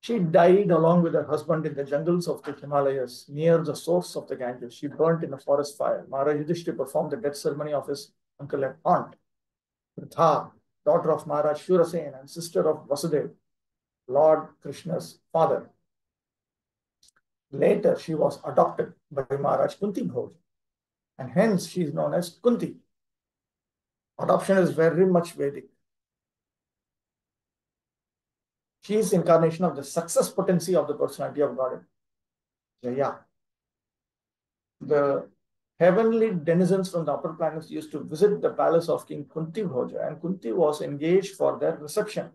She died along with her husband in the jungles of the Himalayas, near the source of the Ganges. She burnt in a forest fire. Maharaj Yudhishthira performed the death ceremony of his uncle and aunt, Pritha, daughter of Maharaj Shurasen and sister of Vasudeva, Lord Krishna's father. Later, she was adopted by Maharaj Kunti Bhoj, and hence she is known as Kunti. Adoption is very much Vedic. She is incarnation of the success potency of the personality of God. Jaya. the heavenly denizens from the upper planets used to visit the palace of King Kunti Bhoja, and Kunti was engaged for their reception.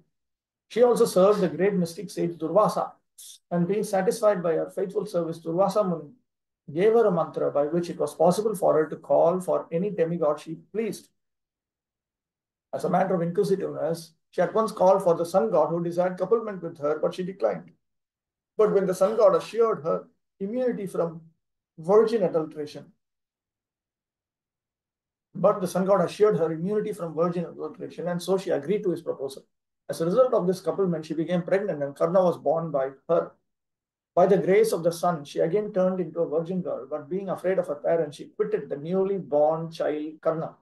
She also served the great mystic sage Durvasa, and being satisfied by her faithful service, Durvasa Muni gave her a mantra by which it was possible for her to call for any demigod she pleased. As a matter of inquisitiveness, she at once called for the sun god who desired couplement with her, but she declined. But when the sun god assured her immunity from virgin adulteration, and so she agreed to his proposal. As a result of this couplement, she became pregnant, and Karna was born by her. By the grace of the sun, she again turned into a virgin girl, but being afraid of her parents, she quitted the newly born child Karna.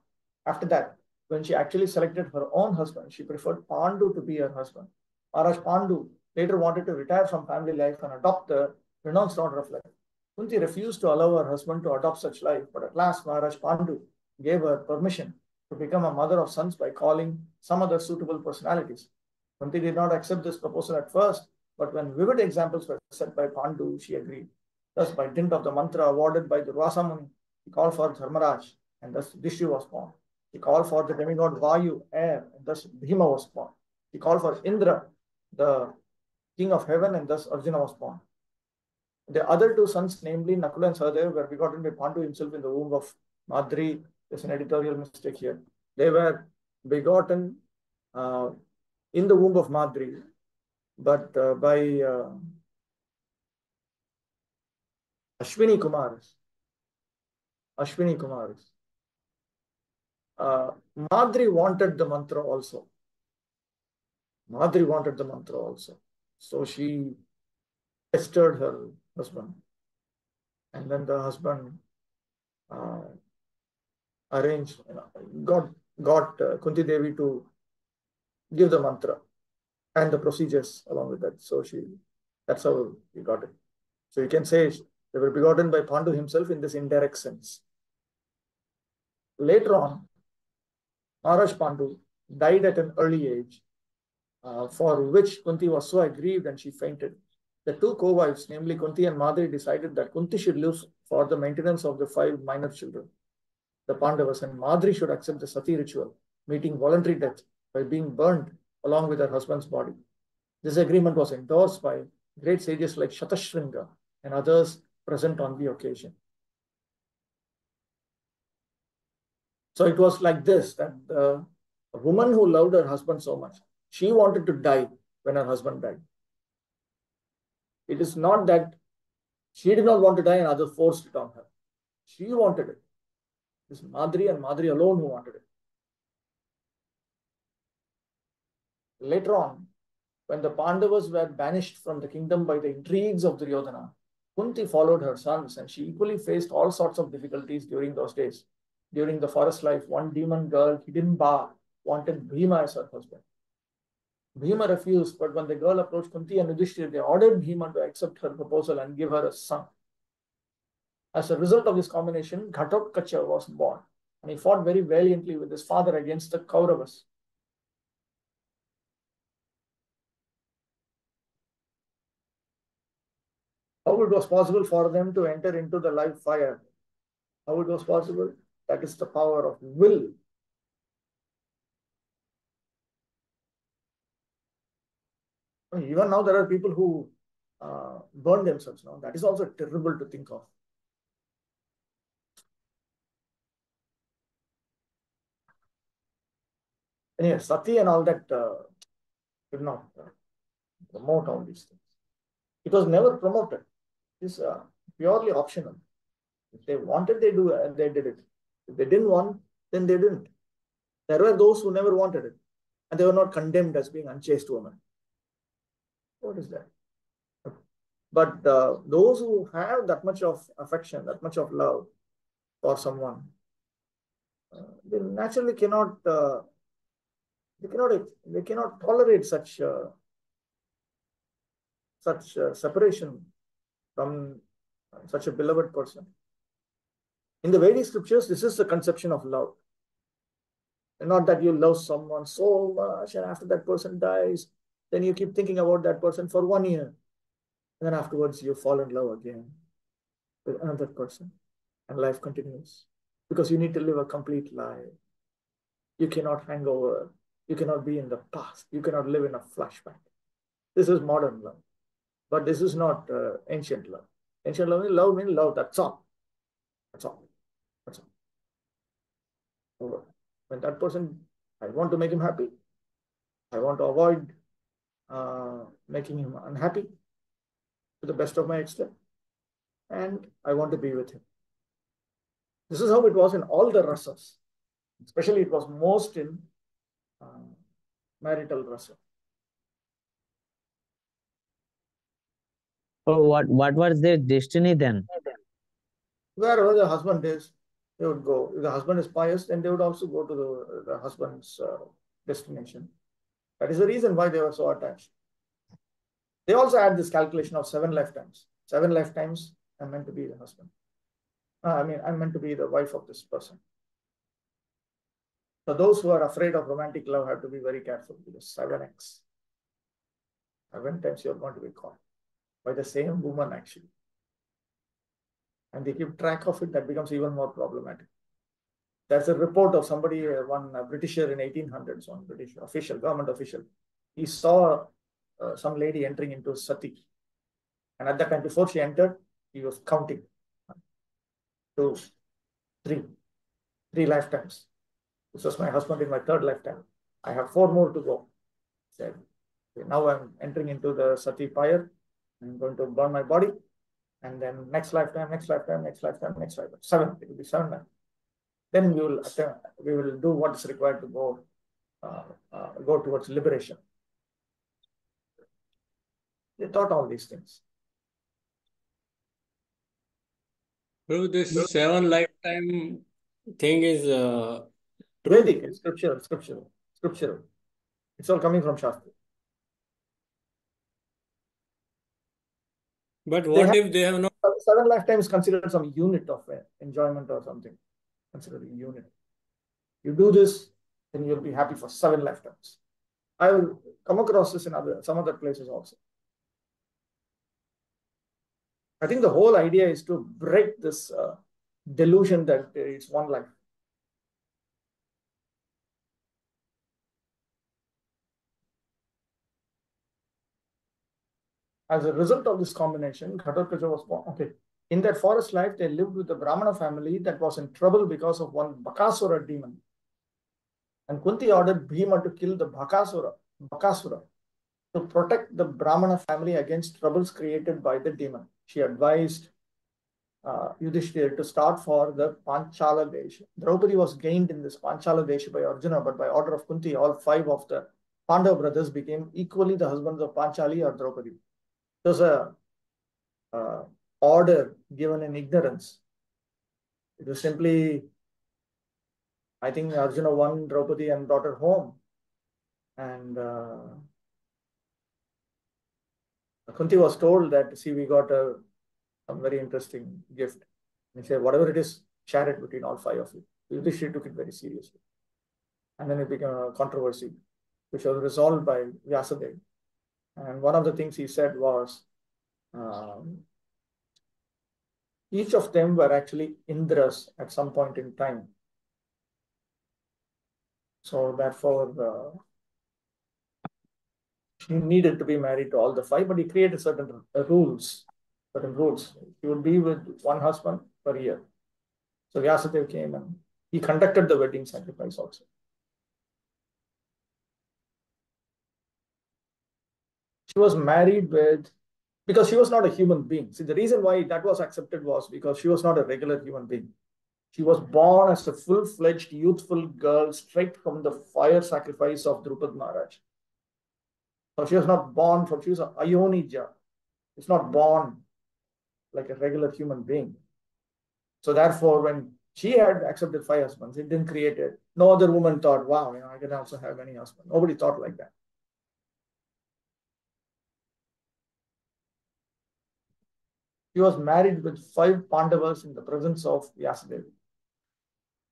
After that, when she actually selected her own husband, she preferred Pandu to be her husband. Maharaj Pandu later wanted to retire from family life and adopt the renounced order of life. Kunti refused to allow her husband to adopt such life, but at last Maharaj Pandu gave her permission to become a mother of sons by calling some other suitable personalities. Kunti did not accept this proposal at first, but when vivid examples were set by Pandu, she agreed. Thus, by dint of the mantra awarded by Durvasa Muni, he called for Dharmaraj, and thus Dishu was born. He called for the demigod Vayu, air, and thus Bhima was born. He called for Indra, the king of heaven, and thus Arjuna was born. The other two sons, namely Nakula and Sahadev, were begotten by Pandu himself in the womb of Madri. There's an editorial mistake here. They were begotten in the womb of Madri, but by Ashwini Kumars. Madri wanted the mantra also. So she pestered her husband. And then the husband got Kunti Devi to give the mantra and the procedures along with that. So that's how he got it. So you can say they were begotten by Pandu himself in this indirect sense. Later on, Maharaj Pandu died at an early age, for which Kunti was so aggrieved and she fainted. The two co-wives, namely Kunti and Madri, decided that Kunti should live for the maintenance of the 5 minor children, the Pandavas, and Madri should accept the sati ritual, meeting voluntary death by being burnt along with her husband's body. This agreement was endorsed by great sages like Shatashringa and others present on the occasion. So it was like this, that a woman who loved her husband so much, she wanted to die when her husband died. It is not that she did not want to die and others forced it on her. She wanted it. It is Madri and Madri alone who wanted it. Later on, when the Pandavas were banished from the kingdom by the intrigues of Duryodhana, Kunti followed her sons, and she equally faced all sorts of difficulties during those days. During the forest life, one demon girl, Hidimba, wanted Bhima as her husband. Bhima refused, but when the girl approached Kunti and Yudhishthira, they ordered Bhima to accept her proposal and give her a son. As a result of this combination, Ghatotkacha was born, and he fought very valiantly with his father against the Kauravas. How it was possible for them to enter into the live fire? How it was possible? That is the power of will. Even now, there are people who burn themselves now. That is also terrible to think of. Anyway, sati and all that did not promote all these things. It was never promoted. It's purely optional. If they wanted, they did it. If they didn't want, then they didn't. There were those who never wanted it, and they were not condemned as being unchaste women. What is that? But those who have that much of affection, that much of love for someone, they naturally cannot. They cannot tolerate such separation from such a beloved person. In the Vedic scriptures, this is the conception of love. And not that you love someone so much, and after that person dies, then you keep thinking about that person for 1 year. And then afterwards, you fall in love again with another person. and life continues. Because you need to live a complete life. You cannot hang over. You cannot be in the past. You cannot live in a flashback. This is modern love. But this is not ancient love. Ancient love means love. That's all. That's all. That's all. So when that person, I want to make him happy. I want to avoid making him unhappy to the best of my extent. And I want to be with him. This is how it was in all the rasas. Especially it was most in marital rasa. So what was their destiny then? Wherever the husband is, they would go. If the husband is pious, then they would also go to the husband's destination. That is the reason why they were so attached. They also had this calculation of 7 lifetimes. 7 lifetimes, I'm meant to be the husband. I'm meant to be the wife of this person. So those who are afraid of romantic love have to be very careful because 7x. 7 times you're going to be caught by the same woman actually. And they keep track of it, that becomes even more problematic. There's a report of somebody, one Britisher in 1800s, one British official, government official. He saw some lady entering into sati. And at that time, before she entered, he was counting. 2, 3, 3 lifetimes. This was my husband in my 3rd lifetime. I have 4 more to go. He said, okay, now I'm entering into the sati fire. I'm going to burn my body. And then next lifetime, next lifetime, next lifetime, next lifetime. 7, it will be 7 lifetimes. Then we will do what is required to go towards liberation. They taught all these things. Bro, this 7 lifetime thing is Vedic, it's scriptural. It's all coming from Shastra. But what if they have not? 7 lifetimes considered some unit of enjoyment or something. Considered a unit. You do this, then you'll be happy for 7 lifetimes. I will come across this in some other places also. I think the whole idea is to break this delusion that it's one life. As a result of this combination, Ghatotkacha was born. Okay. In that forest life, they lived with a Brahmana family that was in trouble because of one Bakasura demon. And Kunti ordered Bhima to kill the Bakasura, to protect the Brahmana family against troubles created by the demon. She advised Yudhishthira to start for the Panchala Desha. Draupadi was gained in this Panchala Desha by Arjuna, but by order of Kunti, all 5 of the Pandava brothers became equally the husbands of Panchali or Draupadi. It was a order given in ignorance. It was simply, I think Arjuna won Draupadi and brought her home. And Kunti was told that, see, we got a very interesting gift. And he said, whatever it is, share it between all 5 of you. Yudhishthira took it very seriously. And then it became a controversy, which was resolved by Vyasadeva. And one of the things he said was, each of them were actually Indras at some point in time. So therefore, he needed to be married to all the 5, but he created certain rules. He would be with one husband per year. So Vyasadeva came and he conducted the wedding sacrifice also. She was married with, because she was not a human being. See, the reason why that was accepted was because she was not a regular human being. She was born as a full-fledged youthful girl straight from the fire sacrifice of Drupad Maharaj. So she was not born from, she was an Ayonija. It's not born like a regular human being. So therefore, when she had accepted 5 husbands, it didn't create it. No other woman thought, wow, I can also have any husband. Nobody thought like that. She was married with 5 Pandavas in the presence of Vyasadeva.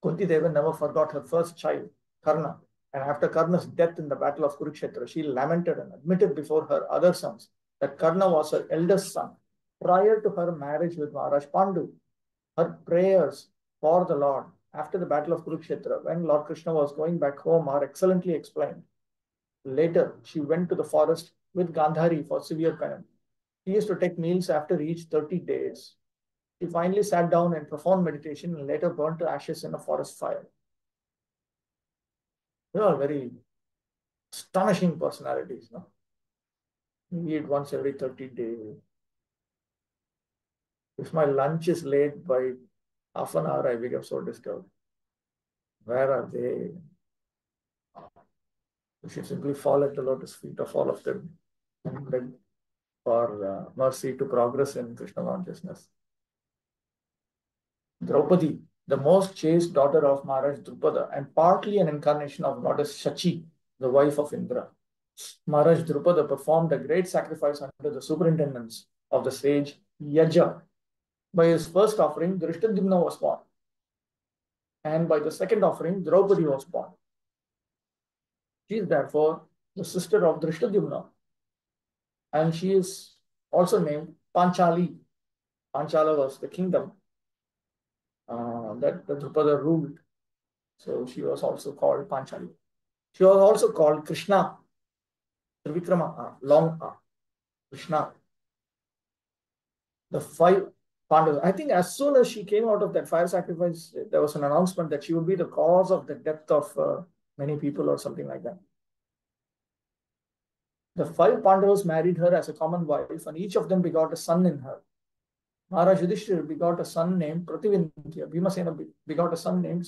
Kunti Devi never forgot her first child, Karna. And after Karna's death in the battle of Kurukshetra, she lamented and admitted before her other sons that Karna was her eldest son prior to her marriage with Maharaj Pandu. her prayers for the Lord after the battle of Kurukshetra, when Lord Krishna was going back home, are excellently explained. Later, she went to the forest with Gandhari for severe penance. She used to take meals after each 30 days. She finally sat down and performed meditation and later burnt to ashes in a forest fire. They are very astonishing personalities. No? We eat once every 30 days. If my lunch is late by half an hour, I become so disturbed. Where are they? We should simply fall at the lotus feet of all of them and beg for mercy to progress in Krishna consciousness. Draupadi, the most chaste daughter of Maharaj Drupada and partly an incarnation of goddess Shachi, the wife of Indra. Maharaj Drupada performed a great sacrifice under the superintendence of the sage Yaja. By his first offering, Drishtadyumna was born. And by the second offering, Draupadi was born. She is therefore the sister of Drishtadyumna. And she is also named Panchali. Panchala was the kingdom that the Drupada ruled. So she was also called Panchali. She was also called Krishna, Trivikrama, long Krishna. The 5 Pandavas. I think as soon as she came out of that fire sacrifice, there was an announcement that she would be the cause of the death of many people or something like that. The 5 Pandavas married her as a common wife, and each of them begot a son in her. Maharaj Yudhishthira begot a son named Prativindya. Bhimasena begot a son named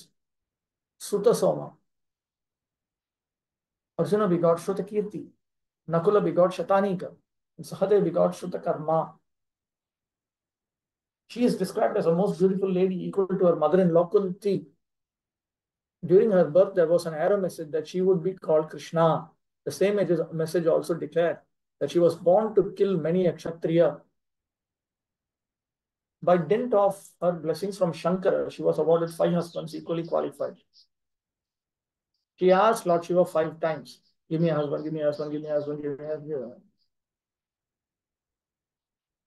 Sutasoma. Arjuna begot Shrutakirti. Nakula begot Shatanika. And Sahadev begot Shrutakarma. She is described as a most beautiful lady equal to her mother-in-law Kunti. During her birth, there was an arrow message that she would be called Krishna. The same message also declared that she was born to kill many a Kshatriya. By dint of her blessings from Shankara, she was awarded 5 husbands equally qualified. She asked Lord Shiva 5 times, give me a husband, give me a husband, give me a husband, give me a husband.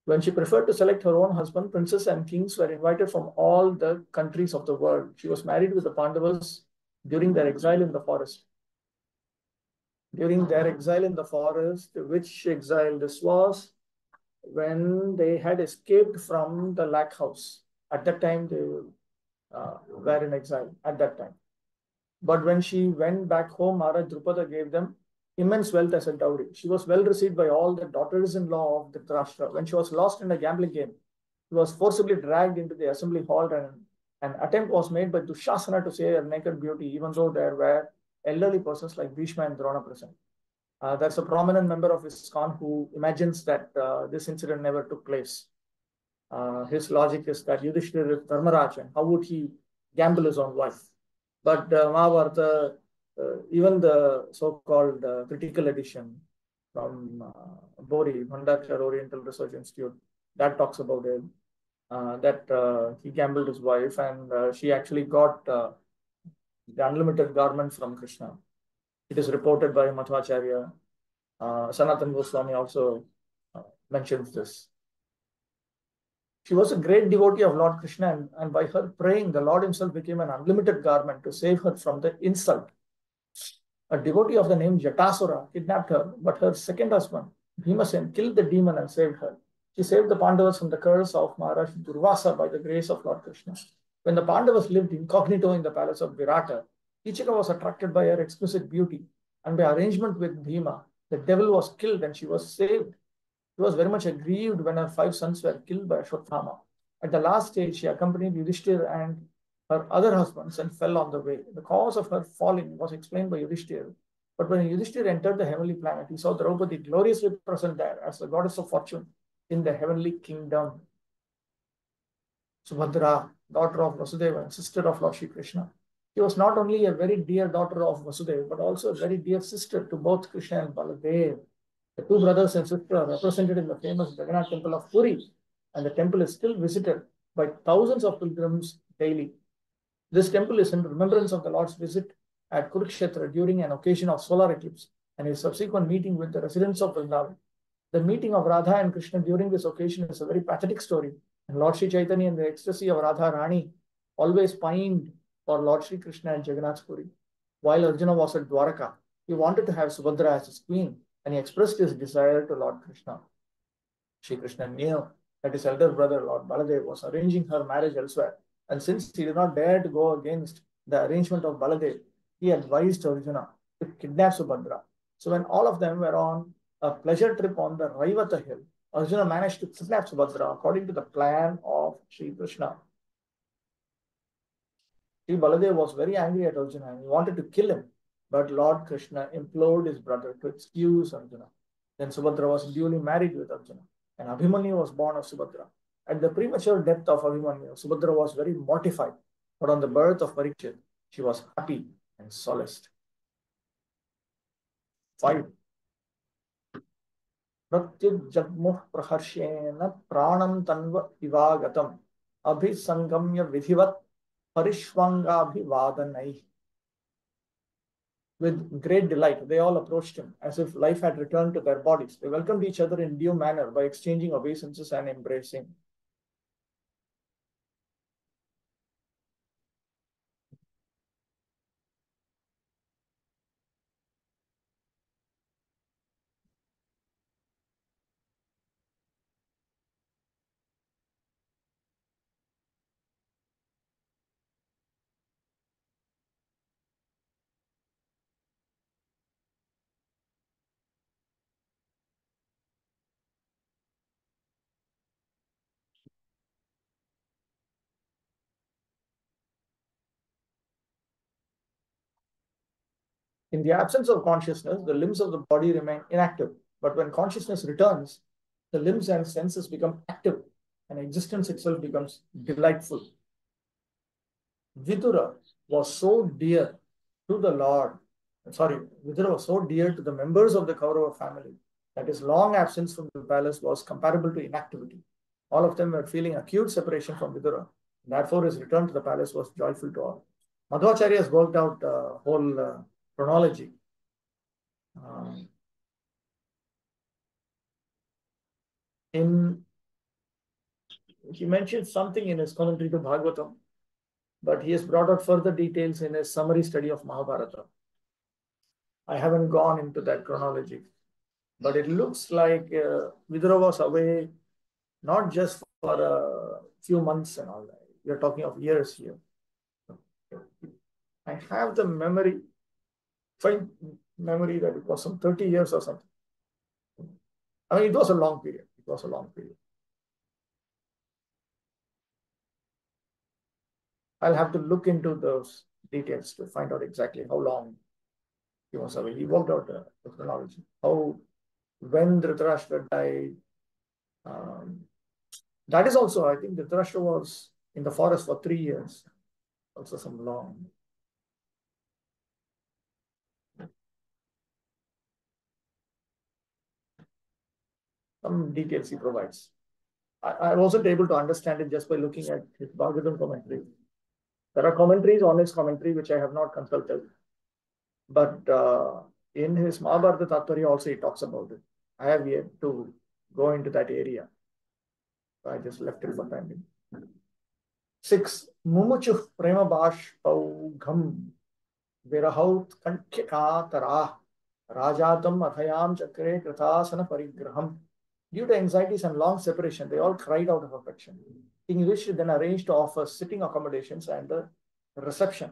When she preferred to select her own husband, princes and kings were invited from all the countries of the world. She was married with the Pandavas during their exile in the forest. During their exile in the forest, which exile this was? When they had escaped from the Lakh House. At that time, they were in exile at that time. But when she went back home, Maharaj Drupada gave them immense wealth as a dowry. She was well received by all the daughters-in-law of Dhritarashtra. When she was lost in a gambling game, she was forcibly dragged into the assembly hall, and an attempt was made by Dushasana to save her naked beauty, even though there were elderly persons like Bhishma and Drona present. There's a prominent member of ISKCON who imagines that this incident never took place. His logic is that Yudhishthira is Dharmaraj, and how would he gamble his own life? But Mahabharata, even the so-called critical edition from Bori, Bhandakar Oriental Research Institute, that talks about it, that he gambled his wife, and she actually got the unlimited garment from Krishna. It is reported by Madhvacharya. Sanatana Goswami also mentions this. She was a great devotee of Lord Krishna, and by her praying, the Lord himself became an unlimited garment to save her from the insult. A devotee of the name Jatasura kidnapped her, but her second husband, Bhimasen, killed the demon and saved her. She saved the Pandavas from the curse of Maharaj Durvasa by the grace of Lord Krishna. When the Pandavas lived incognito in the palace of Virata, Ichika was attracted by her exquisite beauty, and by arrangement with Bhima, the devil was killed and she was saved. She was very much aggrieved when her 5 sons were killed by Ashwatthama. At the last stage, she accompanied Yudhishthira and her other husbands and fell on the way. The cause of her falling was explained by Yudhishthira. But when Yudhishthira entered the heavenly planet, he saw Draupadi gloriously present there as the goddess of fortune in the heavenly kingdom. Subhadra, daughter of Vasudeva and sister of Lord Shri Krishna. She was not only a very dear daughter of Vasudeva, but also a very dear sister to both Krishna and Baladev. The 2 brothers and sisters are represented in the famous Jagannath temple of Puri, and the temple is still visited by thousands of pilgrims daily. This temple is in remembrance of the Lord's visit at Kurukshetra during an occasion of solar eclipse and his subsequent meeting with the residents of Vrindavan. The meeting of Radha and Krishna during this occasion is a very pathetic story, And Lord Sri Chaitanya, in the ecstasy of Radha Rani, always pined for Lord Sri Krishna at Jagannath Puri. While Arjuna was at Dwaraka, he wanted to have Subhadra as his queen, and he expressed his desire to Lord Krishna. Sri Krishna knew that his elder brother, Lord Baladev, was arranging her marriage elsewhere. And since he did not dare to go against the arrangement of Baladev, he advised Arjuna to kidnap Subhadra. So when all of them were on a pleasure trip on the Raivata hill, Arjuna managed to kidnap Subhadra according to the plan of Sri Krishna. Sri Baladev was very angry at Arjuna and he wanted to kill him. But Lord Krishna implored his brother to excuse Arjuna. Then Subhadra was duly married with Arjuna, and Abhimanyu was born of Subhadra. At the premature death of Abhimanyu, Subhadra was very mortified. But on the birth of Parikshit, she was happy and solaced. 5. Pratyujjagmuh praharshena pranam tanva ivagatam abhisangamya vidhivat parishvangabhivadanai. With great delight, they all approached him as if life had returned to their bodies. They welcomed each other in due manner by exchanging obeisances and embracing. In the absence of consciousness, the limbs of the body remain inactive. But when consciousness returns, the limbs and senses become active and existence itself becomes delightful. Vidura was so dear to the Lord, Vidura was so dear to the members of the Kaurava family that his long absence from the palace was comparable to inactivity. All of them were feeling acute separation from Vidura. Therefore, his return to the palace was joyful to all. Madhvacharya has worked out a whole chronology. He mentioned something in his commentary to Bhagavatam, but he has brought out further details in his summary study of Mahabharata. I haven't gone into that chronology, but it looks like Vidura was away not just for a few months and all that. We are talking of years here. I have the faint memory that it was some 30 years or something. I mean, it was a long period. It was a long period. I'll have to look into those details to find out exactly how long he was away. He worked out the chronology. When Dhritarashtra died. That is also, I think Dhritarashtra was in the forest for 3 years. Also some long. Some details he provides. I wasn't able to understand it just by looking at his Bhagavatam commentary. There are commentaries on his commentary which I have not consulted. But in his Mahabharata Tattvarya also he talks about it. I have yet to go into that area. So I just left it for time being. 6. Mumuchuh prema bashpau gham virahaut kantyakatara rajatam athayam chakre krathasana parigraham. Due to anxieties and long separation, they all cried out of affection. King Yudhishthira then arranged to offer sitting accommodations and a reception.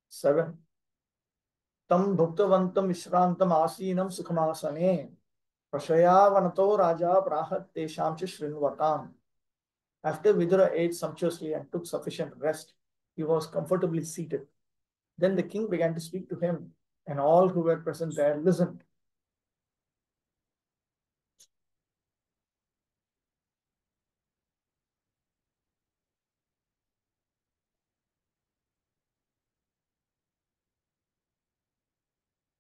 7. Tam bhuktavantam vishrantam asinam sukhamasane prashayavanato raja prahat tesham cha shrinvatam. After Vidura ate sumptuously and took sufficient rest, he was comfortably seated. Then the king began to speak to him, and all who were present there listened.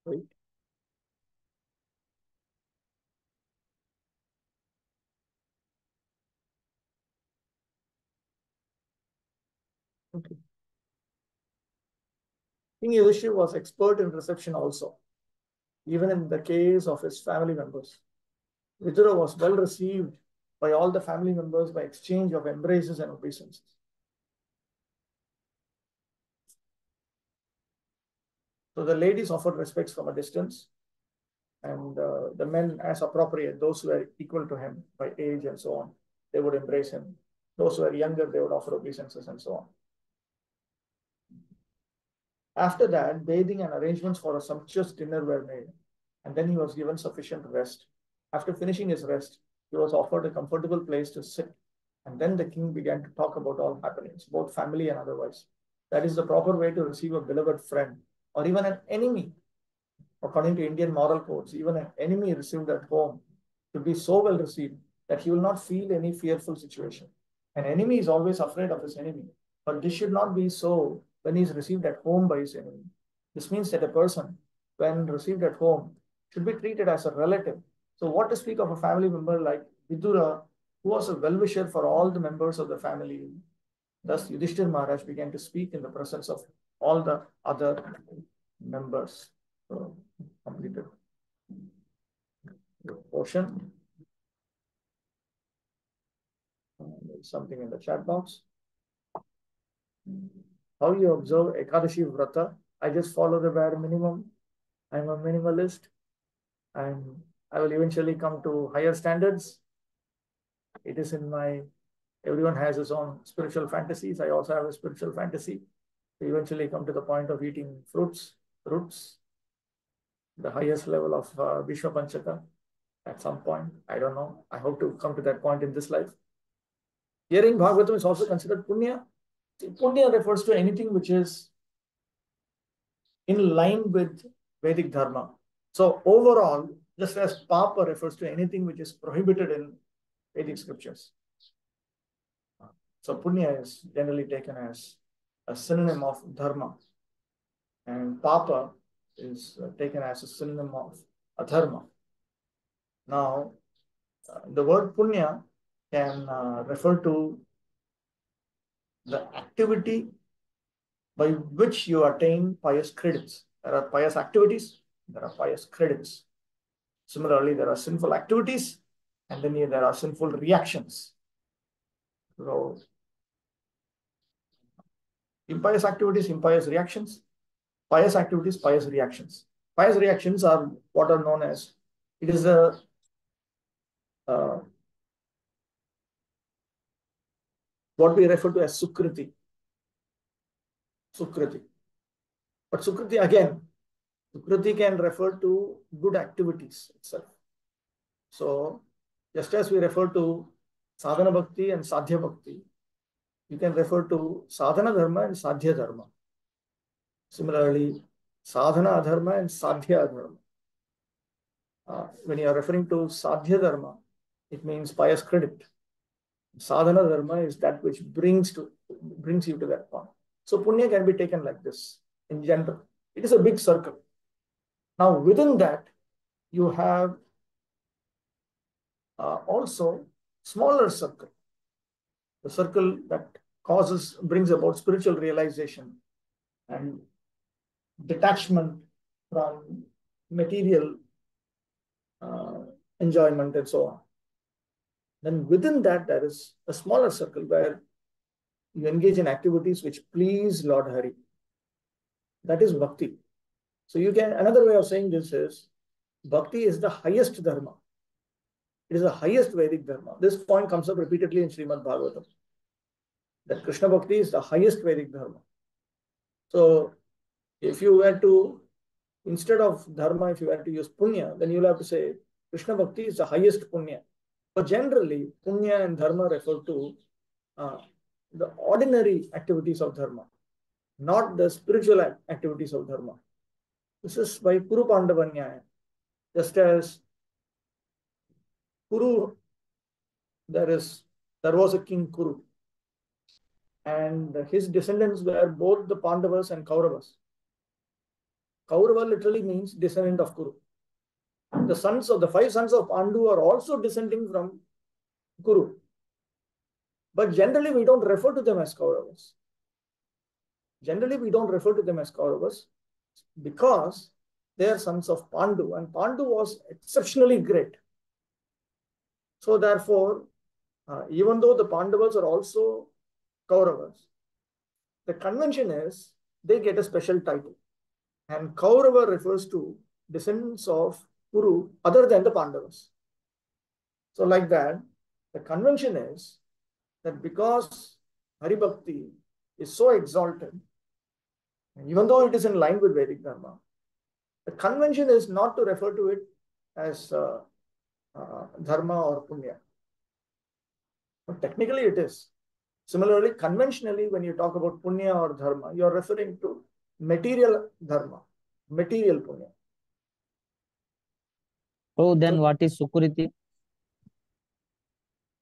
Wait. Okay. King Yudhishthira was expert in reception also, even in the case of his family members. Vidura was well received by all the family members by exchange of embraces and obeisances. So the ladies offered respects from a distance, and the men, as appropriate, those who were equal to him by age and so on, they would embrace him. Those who were younger, they would offer obeisances and so on. After that, bathing and arrangements for a sumptuous dinner were made, and then he was given sufficient rest. After finishing his rest, he was offered a comfortable place to sit, and then the king began to talk about all happenings, both family and otherwise. That is the proper way to receive a beloved friend or even an enemy. According to Indian moral codes, even an enemy received at home should be so well received that he will not feel any fearful situation. An enemy is always afraid of his enemy, but this should not be so when he is received at home by his enemy. This means that a person, when received at home, should be treated as a relative. So what to speak of a family member like Vidura, who was a well-wisher for all the members of the family. Thus, Yudhishthira Maharaj began to speak in the presence of all the other members. So, completed the portion. There's something in the chat box. How you observe Ekadashi Vrata? I just follow the bare minimum. I'm a minimalist, and I will eventually come to higher standards. It is in my, everyone has his own spiritual fantasies. I also have a spiritual fantasy to eventually come to the point of eating fruits, the highest level of Vishwa Panchaka at some point. I don't know. I hope to come to that point in this life. Hearing Bhagavatam is also considered punya. Punya refers to anything which is in line with Vedic Dharma. So overall, just as Papa refers to anything which is prohibited in Vedic scriptures. So punya is generally taken as a synonym of Dharma. And Papa is taken as a synonym of Adharma. Now, the word punya can refer to the activity by which you attain pious credits. There are pious activities, there are pious credits. Similarly, there are sinful activities, and then there are sinful reactions. So, impious activities, impious reactions, pious activities, pious reactions. Pious reactions are what are known as, it is a what we refer to as Sukriti. Sukriti. But Sukriti again, Sukriti can refer to good activities itself. So, just as we refer to Sadhana Bhakti and Sadhya Bhakti, you can refer to Sadhana Dharma and Sadhya Dharma. Similarly, Sadhana Adharma and Sadhya Adharma. When you are referring to Sadhya Dharma, it means pious credit. Sadhana Dharma is that which brings you to that point. So punya can be taken like this in general. It is a big circle. Now within that, you have also smaller circle. The circle that brings about spiritual realization and detachment from material enjoyment and so on. Then within that, there is a smaller circle where you engage in activities which please Lord Hari. That is bhakti. So you can, another way of saying this is, bhakti is the highest dharma. It is the highest Vedic dharma. This point comes up repeatedly in Srimad Bhagavatam. That Krishna bhakti is the highest Vedic dharma. So if you were to, instead of dharma, if you were to use punya, then you'll have to say Krishna bhakti is the highest punya. But generally, punya and dharma refer to the ordinary activities of dharma, not the spiritual activities of dharma. This is by Kuru Pandava Nyaya. Just as Kuru, there was a king Kuru, and his descendants were both the Pandavas and Kauravas. Kaurava literally means descendant of Kuru. The 5 sons of Pandu are also descending from Kuru. But generally, we don't refer to them as Kauravas. Generally, we don't refer to them as Kauravas because they are sons of Pandu, and Pandu was exceptionally great. So therefore, even though the Pandavas are also Kauravas, the convention is they get a special title. And Kaurava refers to descendants of Kuru other than the Pandavas. So like that, the convention is that because Hari Bhakti is so exalted, even though it is in line with Vedic Dharma, the convention is not to refer to it as Dharma or Punya. But technically it is. Similarly, conventionally, when you talk about Punya or Dharma, you are referring to material Dharma, material Punya. Oh, then So, what is Sukriti?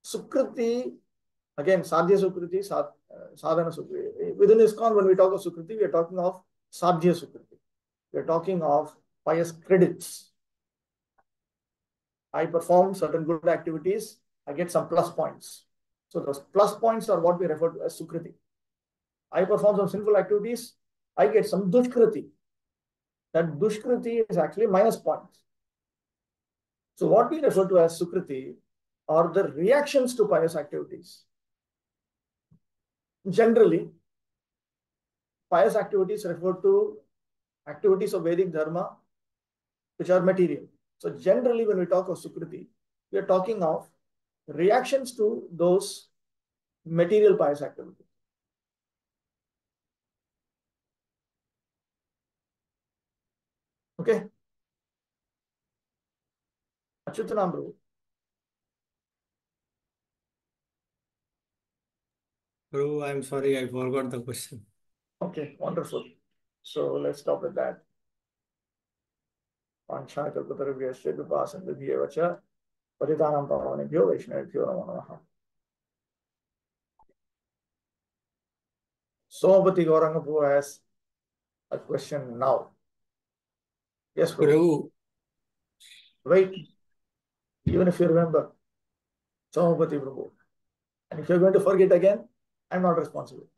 Sukriti, again, Sadhya Sukriti, Sadhana Sukriti. Within ISKCON, when we talk of Sukriti, we are talking of Sadhya Sukriti. We are talking of pious credits. I perform certain good activities, I get some plus points. So those plus points are what we refer to as Sukriti. I perform some sinful activities, I get some Dushkriti. That Dushkriti is actually minus points. So what we refer to as Sukriti are the reactions to pious activities. Generally, pious activities refer to activities of Vedic Dharma which are material. So generally, when we talk of Sukriti, we are talking of reactions to those material pious activities. Okay? Achyutanam Prabhu. Prabhu, I'm sorry, I forgot the question. Okay, wonderful. So let's stop with that. Panchayatapataravyaśya vipasanvidhyevacha paritanam pavanebhyo vaishnavibhyo namo namaha. Somapati Gauranga Prabhu has a question now. Yes, Prabhu. Prabhu, Wait. Even if you remember, Somapati Prabhu. And if you're going to forget again, I'm not responsible.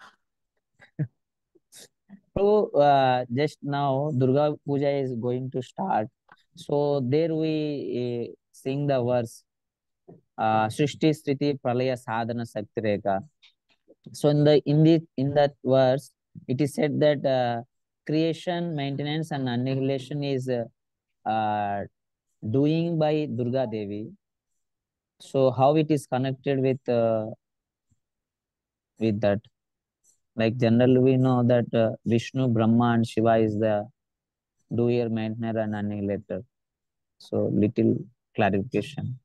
So just now Durga Puja is going to start. So there we sing the verse Srishti Sthiti Pralaya Sadhana Sakti Rekha. So in that verse, it is said that creation, maintenance, and annihilation is doing by Durga Devi. So how it is connected with that? Like generally we know that Vishnu, Brahma, and Shiva is the doer, maintainer, and annihilator. So little clarification.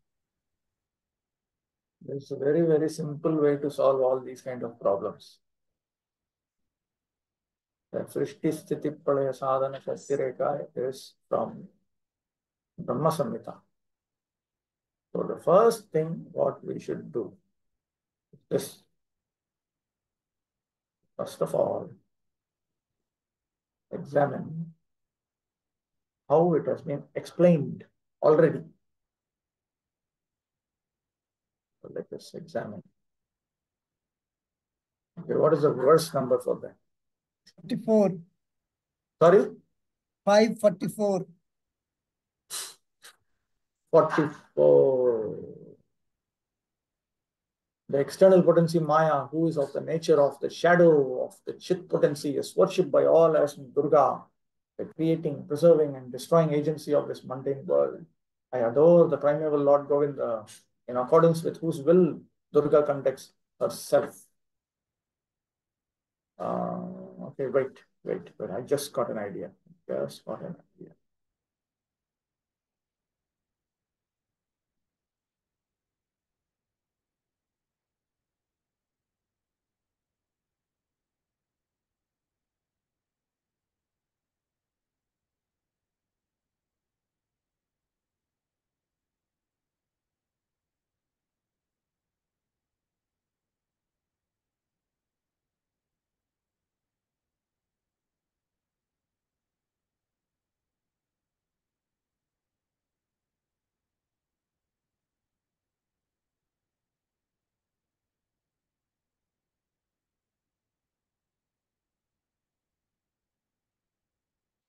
There's a very, very simple way to solve all these kind of problems. The Srishti Sthiti Pralaya Sadhana Shakti Rekha is from Brahma Samhita. So the first thing what we should do is, first of all, examine how it has been explained already. So let us examine. Okay, what is the verse number for that? 44. Sorry? 544. 44. The external potency Maya, who is of the nature of the shadow of the Chit potency, is worshipped by all as Durga, the creating, preserving, and destroying agency of this mundane world. I adore the primeval Lord Govinda, in accordance with whose will Durga conducts herself. Okay, wait. I just got an idea.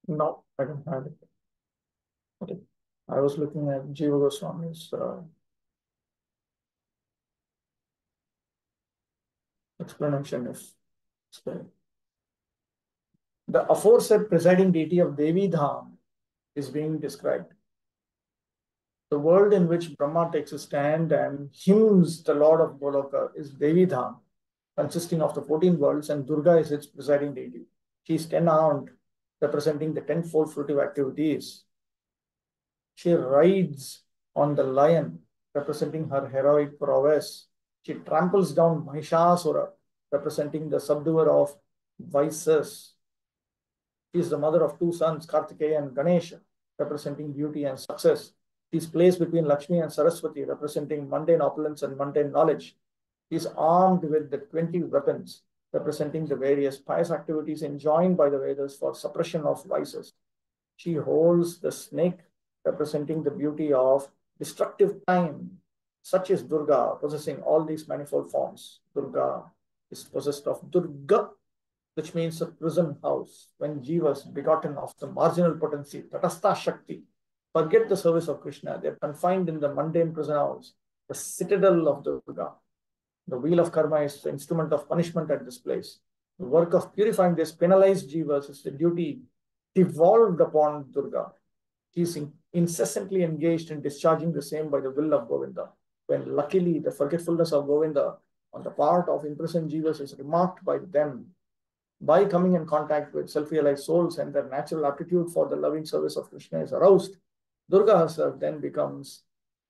No, I don't have it. Okay. I was looking at Jiva Goswami's explanation of spirit. The aforesaid presiding deity of Devi Dham is being described. The world in which Brahma takes a stand and hymns the Lord of Goloka is Devi Dham, consisting of the 14 worlds, and Durga is its presiding deity. She is 10-armed, representing the tenfold fruitive activities. She rides on the lion, representing her heroic prowess. She tramples down Mahishasura, representing the subduer of vices. She is the mother of two sons, Kartikeya and Ganesha, representing beauty and success. She is placed between Lakshmi and Saraswati, representing mundane opulence and mundane knowledge. She is armed with the 20 weapons, representing the various pious activities enjoined by the Vedas for suppression of vices. She holds the snake, representing the beauty of destructive time. Such is Durga, possessing all these manifold forms. Durga is possessed of Durga, which means a prison house. When jivas, begotten of the marginal potency, Tatastha Shakti, forget the service of Krishna, they are confined in the mundane prison house, the citadel of Durga. The wheel of karma is the instrument of punishment at this place. The work of purifying this penalized jivas is the duty devolved upon Durga. She is incessantly engaged in discharging the same by the will of Govinda. When luckily the forgetfulness of Govinda on the part of imprisoned jivas is remarked by them, by coming in contact with self-realized souls and their natural aptitude for the loving service of Krishna is aroused, Durga herself then becomes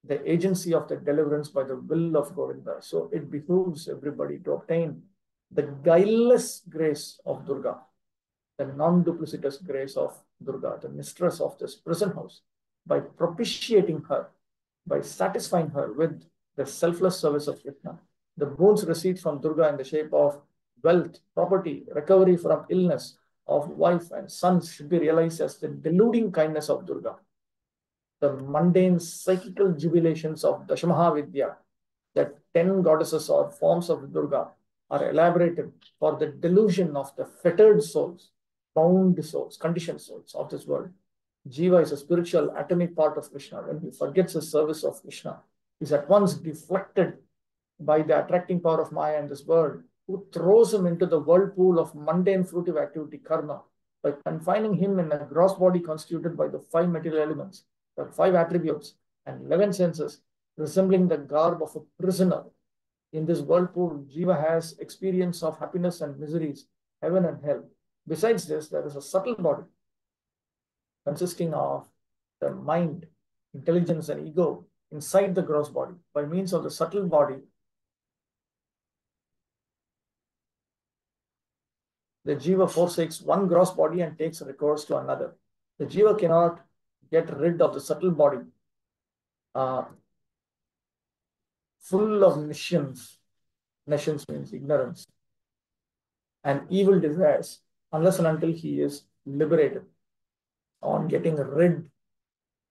the agency of the deliverance by the will of Govinda. So it behooves everybody to obtain the guileless grace of Durga, the non-duplicitous grace of Durga, the mistress of this prison house, by propitiating her, by satisfying her with the selfless service of Krishna. The boons received from Durga in the shape of wealth, property, recovery from illness of wife and sons should be realized as the deluding kindness of Durga. The mundane psychical jubilations of Dashamahavidya, that 10 goddesses or forms of Durga, are elaborated for the delusion of the fettered souls, bound souls, conditioned souls of this world. Jiva is a spiritual atomic part of Krishna. When he forgets his service of Krishna, he is at once deflected by the attracting power of Maya in this world, who throws him into the whirlpool of mundane fruitive activity, karma, by confining him in a gross body constituted by the 5 material elements, the 5 attributes, and 11 senses, resembling the garb of a prisoner. In this whirlpool, Jiva has experience of happiness and miseries, heaven and hell. Besides this, there is a subtle body consisting of the mind, intelligence, and ego inside the gross body. By means of the subtle body, the jiva forsakes one gross body and takes recourse to another. The jiva cannot get rid of the subtle body, full of nescience. Nescience means ignorance and evil desires, unless and until he is liberated. On getting rid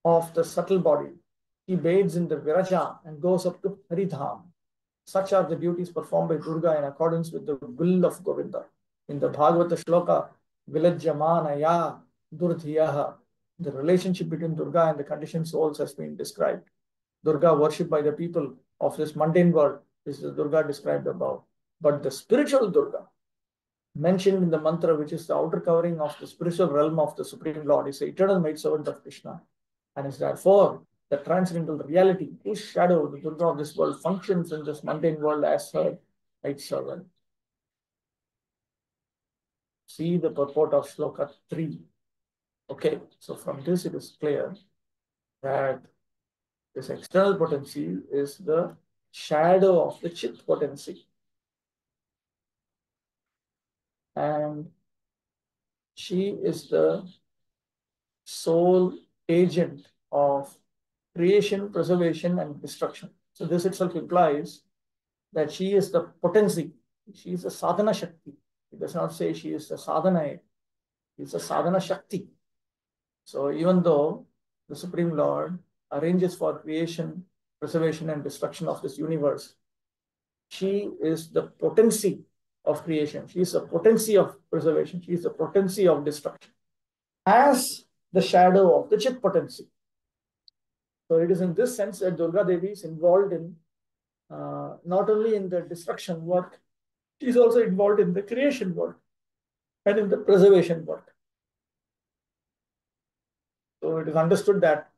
of the subtle body, he bathes in the Viraja and goes up to Haridham. Such are the duties performed by Durga in accordance with the will of Govinda. In the Bhagavata Shloka, Vilajyamanaya Durdhiyaha, the relationship between Durga and the conditioned souls has been described. Durga, worshipped by the people of this mundane world, is the Durga described above. But the spiritual Durga, mentioned in the mantra, which is the outer covering of the spiritual realm of the Supreme Lord, is the eternal maidservant of Krishna, and is therefore the transcendental reality, whose shadow, the Durga of this world, functions in this mundane world as her maidservant. See the purport of Shloka 3. Okay, so from this it is clear that this external potency is the shadow of the Chit potency. And she is the sole agent of creation, preservation, and destruction. So this itself implies that she is the potency. She is the sadhana shakti. It does not say she is the sadhana. It's a sadhana shakti. So even though the Supreme Lord arranges for creation, preservation, and destruction of this universe, she is the potency of creation. She is the potency of preservation. She is the potency of destruction. as the shadow of the Chit potency. So it is in this sense that Durga Devi is involved in not only in the destruction work, she is also involved in the creation work and in the preservation work. So it is understood that